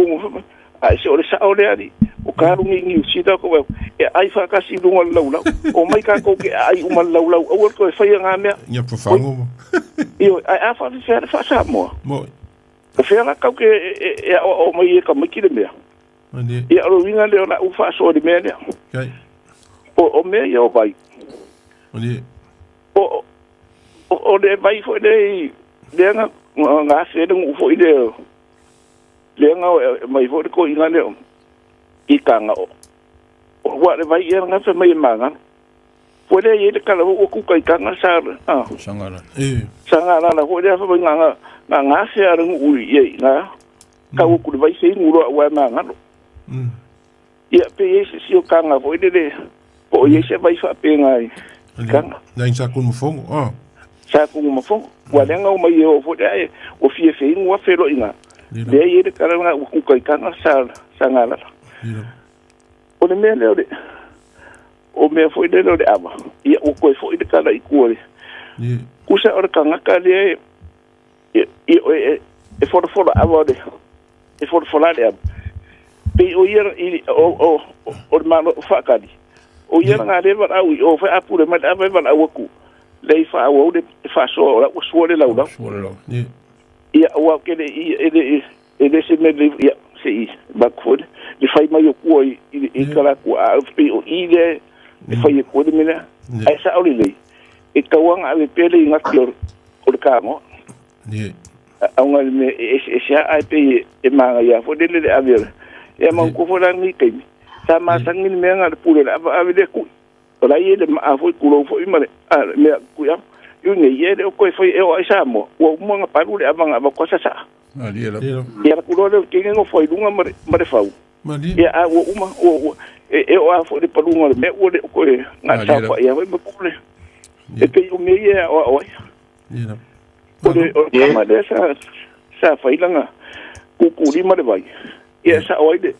ai se o le sa o le ali o ka rungi ni sida ko e ai fa ka si lunga lau o mai ka ko ke ai uma lau o ko fa nga me ya profango io ai fa fa sa mo o fa la ka ke o mai ka mai ki le me ia o winga le la u fa so de me kai o me yo vai o le vai fo le nga se de u fo ide le nga mai fo ko inga le i kanga o wa le vai nga fa mai manga fo le ye ka o ku kai kanga sa sangala la fo le fa nga se ara u ye nga ka o ku vai se nguro wa manga ia pe ye se o kanga fo ide o ye se vai fa pe ngai kanga na insa kun fongo sa ku mo fo wa le nga o mai o fo dai o fie fe ngwa fe lo inga le ye de kala nga ku kai kanga sa ngala o le mele o me fo ide lo de aba ia o ko fo ide kala I kuore ku sa o kanga ka le e fo aba de e fo la de pe o yer o malo fa kali o yer nga le va au o fa apure ma aba va au ku le fa o de fa so o so le la ia o ke ele se me ia se bakford le fa mai o ku I kala ku a pe o ile le fa ko de mena ai sa o le e ka wanga le pele nga klor o le ka mo a nga me e sa ai pe e manga ia fo de le aver ia mau ko fo la ni ke sa ma sangi me nga le pule la ave de ku ola ye le ma fo ku lo fo i male me ku ya yu ne ye de ko fo e o sa mo wo mo nga pa lu le ava nga ko sa sa ali la ia ku lo le ke ngo fo i lunga mare fau ia a wo uma o e o a fo de pa lunga me o de ko nga sa fa ia me ku le e ke yu me ye o ia o ma de sa fa ilanga ku li mare vai ia sa o de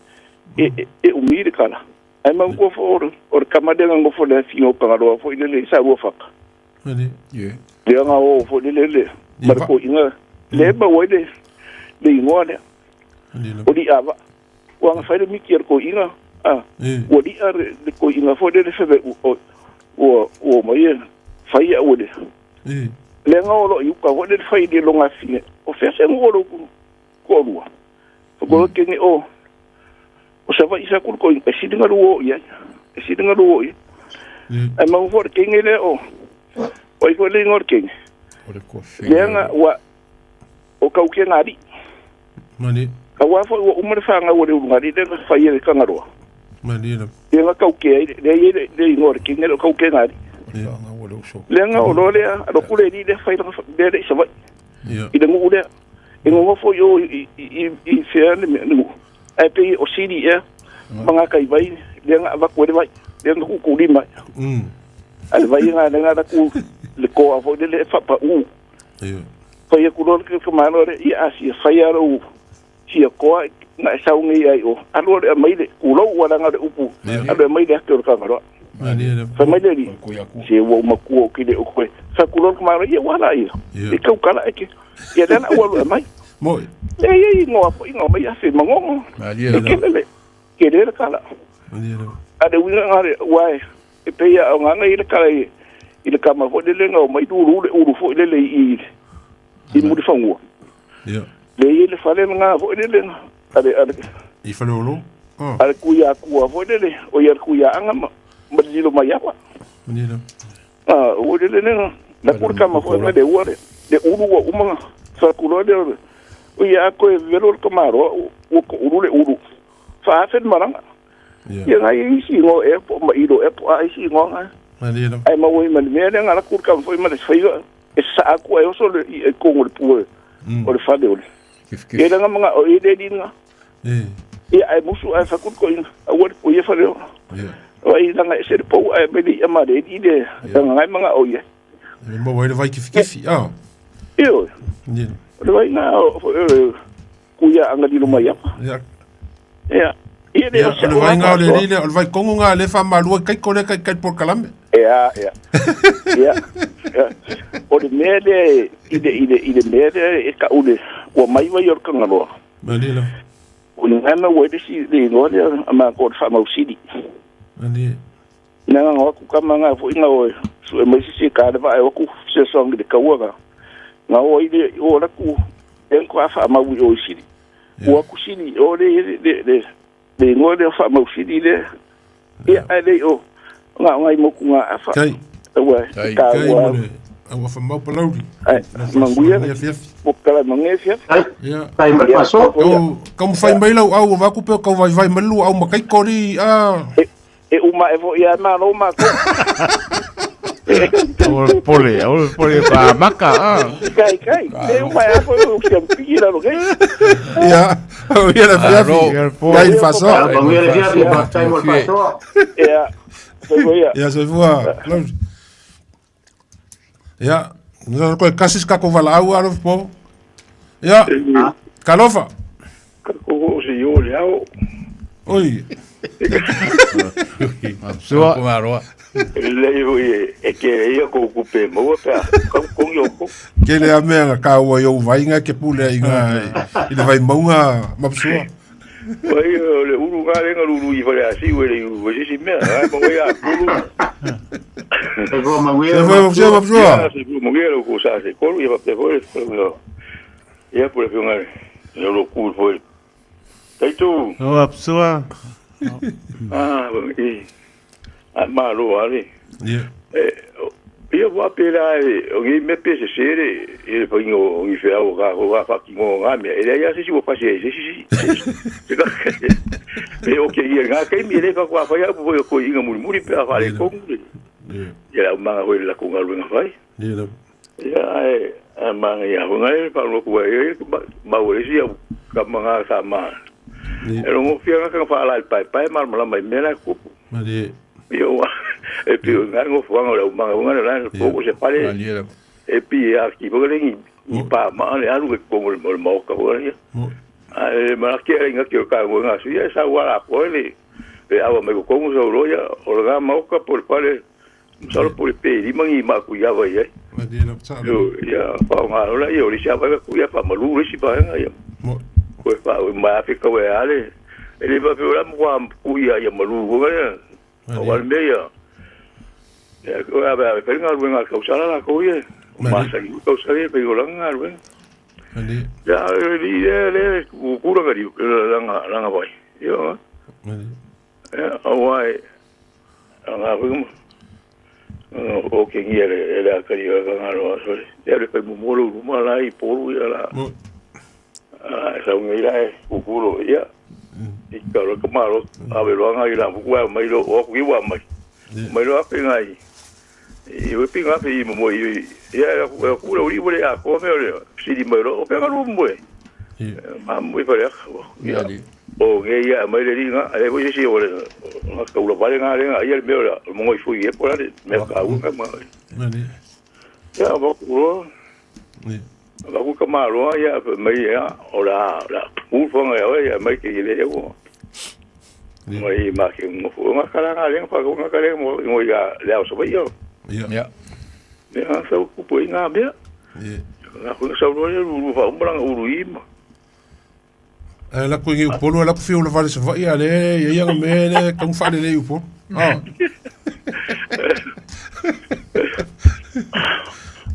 e umire kala ai man ko for or kamade ngo for le fino pangaro fo ile sa wo fak ali le nga o fo le mar ko inga le ba wo de le ngone o di ava wa nga fa de mikier ko inga o di ar de ko inga fo de febe o mo ye fa ya o de le nga o lo yu ka wo de fa de longa fine o fe se ngo lo ko lua ko ke ni o sa va isa ko e si dinga ruo ia e si dinga ruo ia ai mau for ke ngile o ko le ngor ke le nga wa o ka ke ngari mani ka wa fo o umre fa nga wo ngari de fa ye ka ngaro mani le nga ka ke de ngor ke ngile ka ke ngari le nga o lo le ro ku le di de fa de sa va i de ngu de ngo fo yo i fe ne ai pe o siri manga kai vai le nga va ko vai le nga ku lima ai vai nga ku le ko avo le fa pa fa ye ku lo ke ma no re i asi fa ya ro si ko na sa ungi ai o alo le mai le ku lo wa nga de upu alo mai le to ka ro fa mai le si wo ma ku ki le ko sa ku lo ma ro ye wala i e ka kala e ke ye le na wa mai mo ye ngo mai afi mango ke le kala ade winga ngare wai e pe ya nga ile kala ile kama ko le nga mai du le uru fo le i mu di fango le ile fale nga fo le ade i fale lo ade ku ya fo le o ya ku ya anga ma dilo mai ya o le nga la kur kama fo le wore de uru wa umanga sa ku lo de o ya ko velo ko maro o ko uru le uru fa fen maranga ya ngai si ngo e po ma ido e po ai si ngo nga ai ma wo ma me nga kur kam foi ma fa yo e sa ko e so le ko ngol pu o le fa de o e nga mga o e de dinga e ai musu ai fa kur ko ina o po ye fa le o ai nga se po ai me di ma de di de nga mga o ye mo wo le vai kifi yo le vai na ku ya anga di lo mai ya ia de o vai nga le o vai kongo nga le fa malu kai ko le kai por kalame ia o de mele ide mele e ka ule o mai vai or kanga lo malila o nga ma wo de si de no le ama ko fa mau sidi ani na nga ku kama nga fo inga o so mai si ka de vai o ku se song de ka wa nga o ide o la ku en ko fa mau o sidi o ku sidi o de ngode fa mau sidi le e ale o nga mo ku nga afa kai wa ka wa wa fa mau palauri manguia o kala mangesia kai ma paso como fai mai lau au va ku pe ko vai malu au ma kai kori e uma e vo ia ma no ma ko Pole pa maka kai e uma e vo o que pira lo que ya o ia la kai faso manguia dia kai mo paso ya se voa ya no ko kasis ka ko vala au aro po ya kalofa ko se yo le au oi so kumaro le yo e ke yo ko kupe mo pa ko yo ko ke le amenga ka o yo vai nga ke pule inga ile vai maunga mapsua oi le uru ga le uru i vale asi we le uru we si me mo ya uru e go manguia se mapsua mo ya ko sa se ko ya pa ko ya por que nga yo lo ku foi tai tu o apsua ma lo ale ya yo ia wa pera o ngi me pese sere e pa ingo ngi fe au ga ho fa ki ngo nga me e ia si wo pa se e o ke ia nga ke mi le fa kwa fa ya bo ko inga muri pe fa le ko ia ma ho la ko nga lu nga fai ia ma ia ho nga e pa lo ko e ma wo si ka ma sa ma e lo fia nga ka fa la pai ma mai me la ku ma de yo e pi nga ngo fo nga nga la ko se pare e pi a ki bo le ni pa ma le alu ko mo ka bo ya e ma ke nga ke ka ngo nga su ya sa wa ko le e awa me ko ngo so ro ya o ga ma ka por pare solo por pe di mangi ma ku ya va ya ma de la sa yo ya pa nga la yo li sa ba ku ya pa ma lu ri si pa nga ya ko pa ma fi ka we ale e le ba pe la mo ku ya ya ma lu ko ya o al meia ya ko aba pe nga lu nga ka usala la ko ye ma sa ki ko usala pe go langa lu ya le ku ku ra ri langa bai yo ya awai anga ko o ke ngi ele a ka ri ga ro so ya le pe mo lo lu ma la I poru ya la sa ngi la ku ku ro ya I ka ro ka ma ro a ve lo nga I la ku wa mai lo o ku wa mai lo a pe ngai I we pe nga pe mo I ya ku ro ri bo le a ko me le si di mai lo o pe ga ru mo ma mo pa ya o nge ya mai le ringa e bo si o le nga ka u lo pa nga ringa I le me mo I fu ye po la me ka u ka ma ya bo ku la ku ka ma ro ya mai ya o la u fo nga ya mai ke le yo mai ma ke mo fu nga ka nga ringa pa nga ka le mo ya le o so ba yo ya ya sa ku po nga be nga ku sa ro le u fa un branga u ruima la ko ngi polo la ko fi la vale se va ia le ia me le kan fa le u po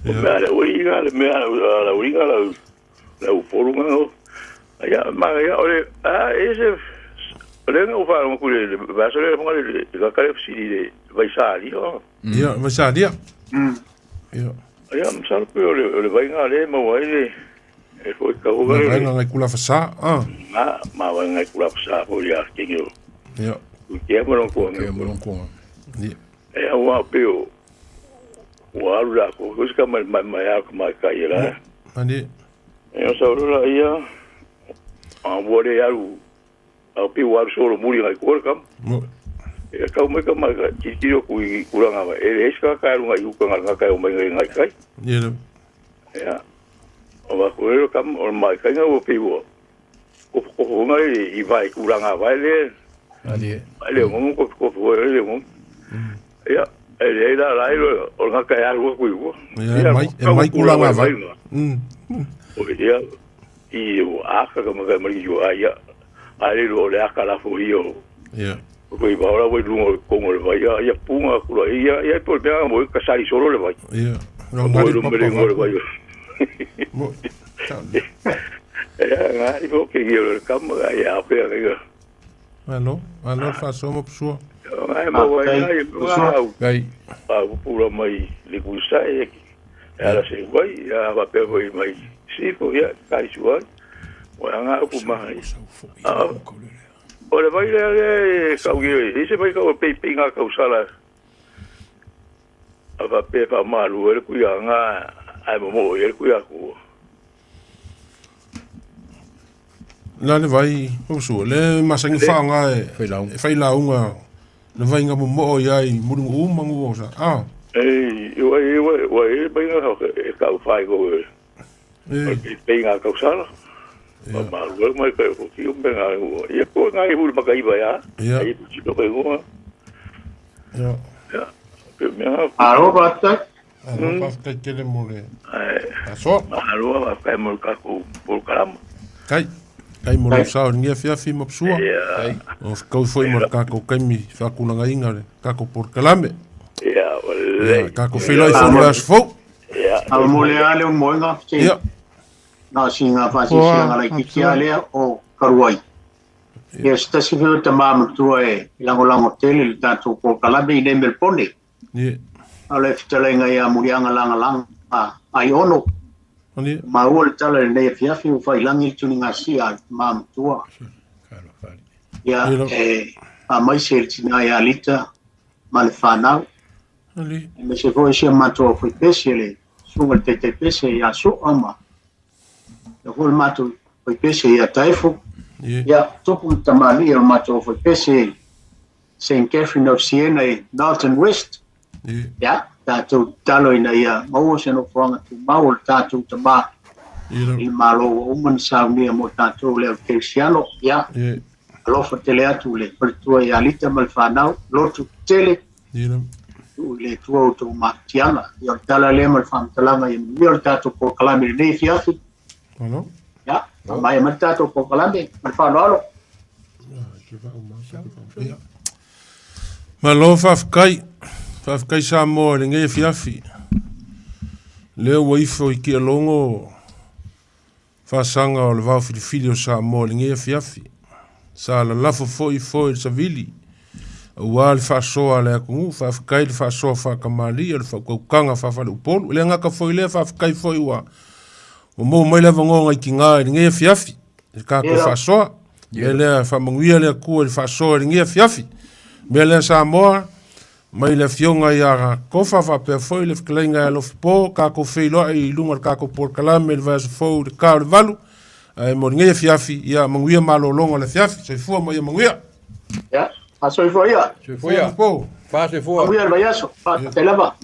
me la uringa la u polo nga ya ma ya ole ese le nga fa mo ku le va so le mo le ka ka si le vai sali ya va sali ya mo sa pe le vai nga le mo vai e foi ka o ga nga kula fa sa ma va nga kula fa sa po ya ke yo ya ke mo ron ko e wa pe o wa la ko ka ma ya ma ka ira ani e o sa ro ia a bo de ya u a pe wa so ro muri ga ko kam e ka mo ka ma ki ku nga ba e ska ka ru nga yu ka ka o mai nga kai ya o va ko kam o mai ka nga o pe wo o nga I vai ku nga vai le ale mo ko le mo ya ele la o nga ka ya wo ku wo ya mai ku nga vai o ya I o a ka ma ka mai yo ya ale lo le aka la fo yo ya ko I va ora wo lu ko mo le vai ya punga ku ya to pe mo ka sai solo le vai ya no mo le vai mo ya nga I vo ke yo kam ya pe ga allo fa so mo pso ai mo wa gai pura mai le ku sai ya la se vai ya va pe vai mai si po ya kai suai wa nga ku mai o le vai le ka u ye se vai ka pe pinga ka usala ava pe pa malu le ku ya nga ai mo ye ku ya ku la le vai o so le masangi fa nga e fai la unga le vai nga mo ya I muru mangu sa yo e vai nga ka fai go pe nga ka usala ma lu mai ka ko ki un benga ye ko nga I bul makai ba ya ai ti to ko go ya me aro bata pa ka kele mo le so aro va ka mo ka ko por karam kai mo sa ngia fi mo psua o ko foi mo ka ko mi fa ku nga inga le ka ko por kalame ka ko fi lai fo las fo al mo le ale un mo nga na singa fa si singa la ki ale o karuai sta si fo ta ma tu e lango tele ta to por kalame I mel pone ale fitalenga ia murianga langa ai ono ma ol tala nei fiafi u fai langi tuninga sia mam tua ya a mai ser tina ia lita malfana me se foi sia mato foi pesele sunga te pese ia so ama o hol mato foi pese ia taifo ya topu tamali o mato foi pese St. Catherine of Siena Northern West ya tātou talo ina ia maua se no whanga tu maua tātou te mā i malo o umani saunia mo tātou leo keisiano ia alofa tele atu le paritua ia lita mal whanau lotu tele tu le tua o tō mātianga ia tala le mal whantalanga i mia o tātou po kalame nei fiafi ia mai ma tātou po kalame mal whanau malo Whafkai sa mo le ngai fiafi. Leo waifo I kia longo whasanga o le vau filifili o sa mo le ngai fiafi. Sa la lafo foi sa vili. Ua le whasoa le akungu, whafkai le whasoa whakamali, le whakaukanga whawhale upolu. Le ngaka foi le whafkai foi ua. O mo mai lewa ngonga I ki ngā le ngai fiafi. Le kako whasoa. Me lea whamanguia le akua le whasoa le ngai fiafi. Me lea sa moa. Mai le fionga ia kofa fa pe foi le fklenga lo fpo ka ko feilo I lunga ka ko por kalame le vas fo de ka le valu ai mo ngai fiafi ia manguia malo longa le fiafi so fu mo ia manguia ya a so fu ia po fa se fu manguia le yaso fa te lava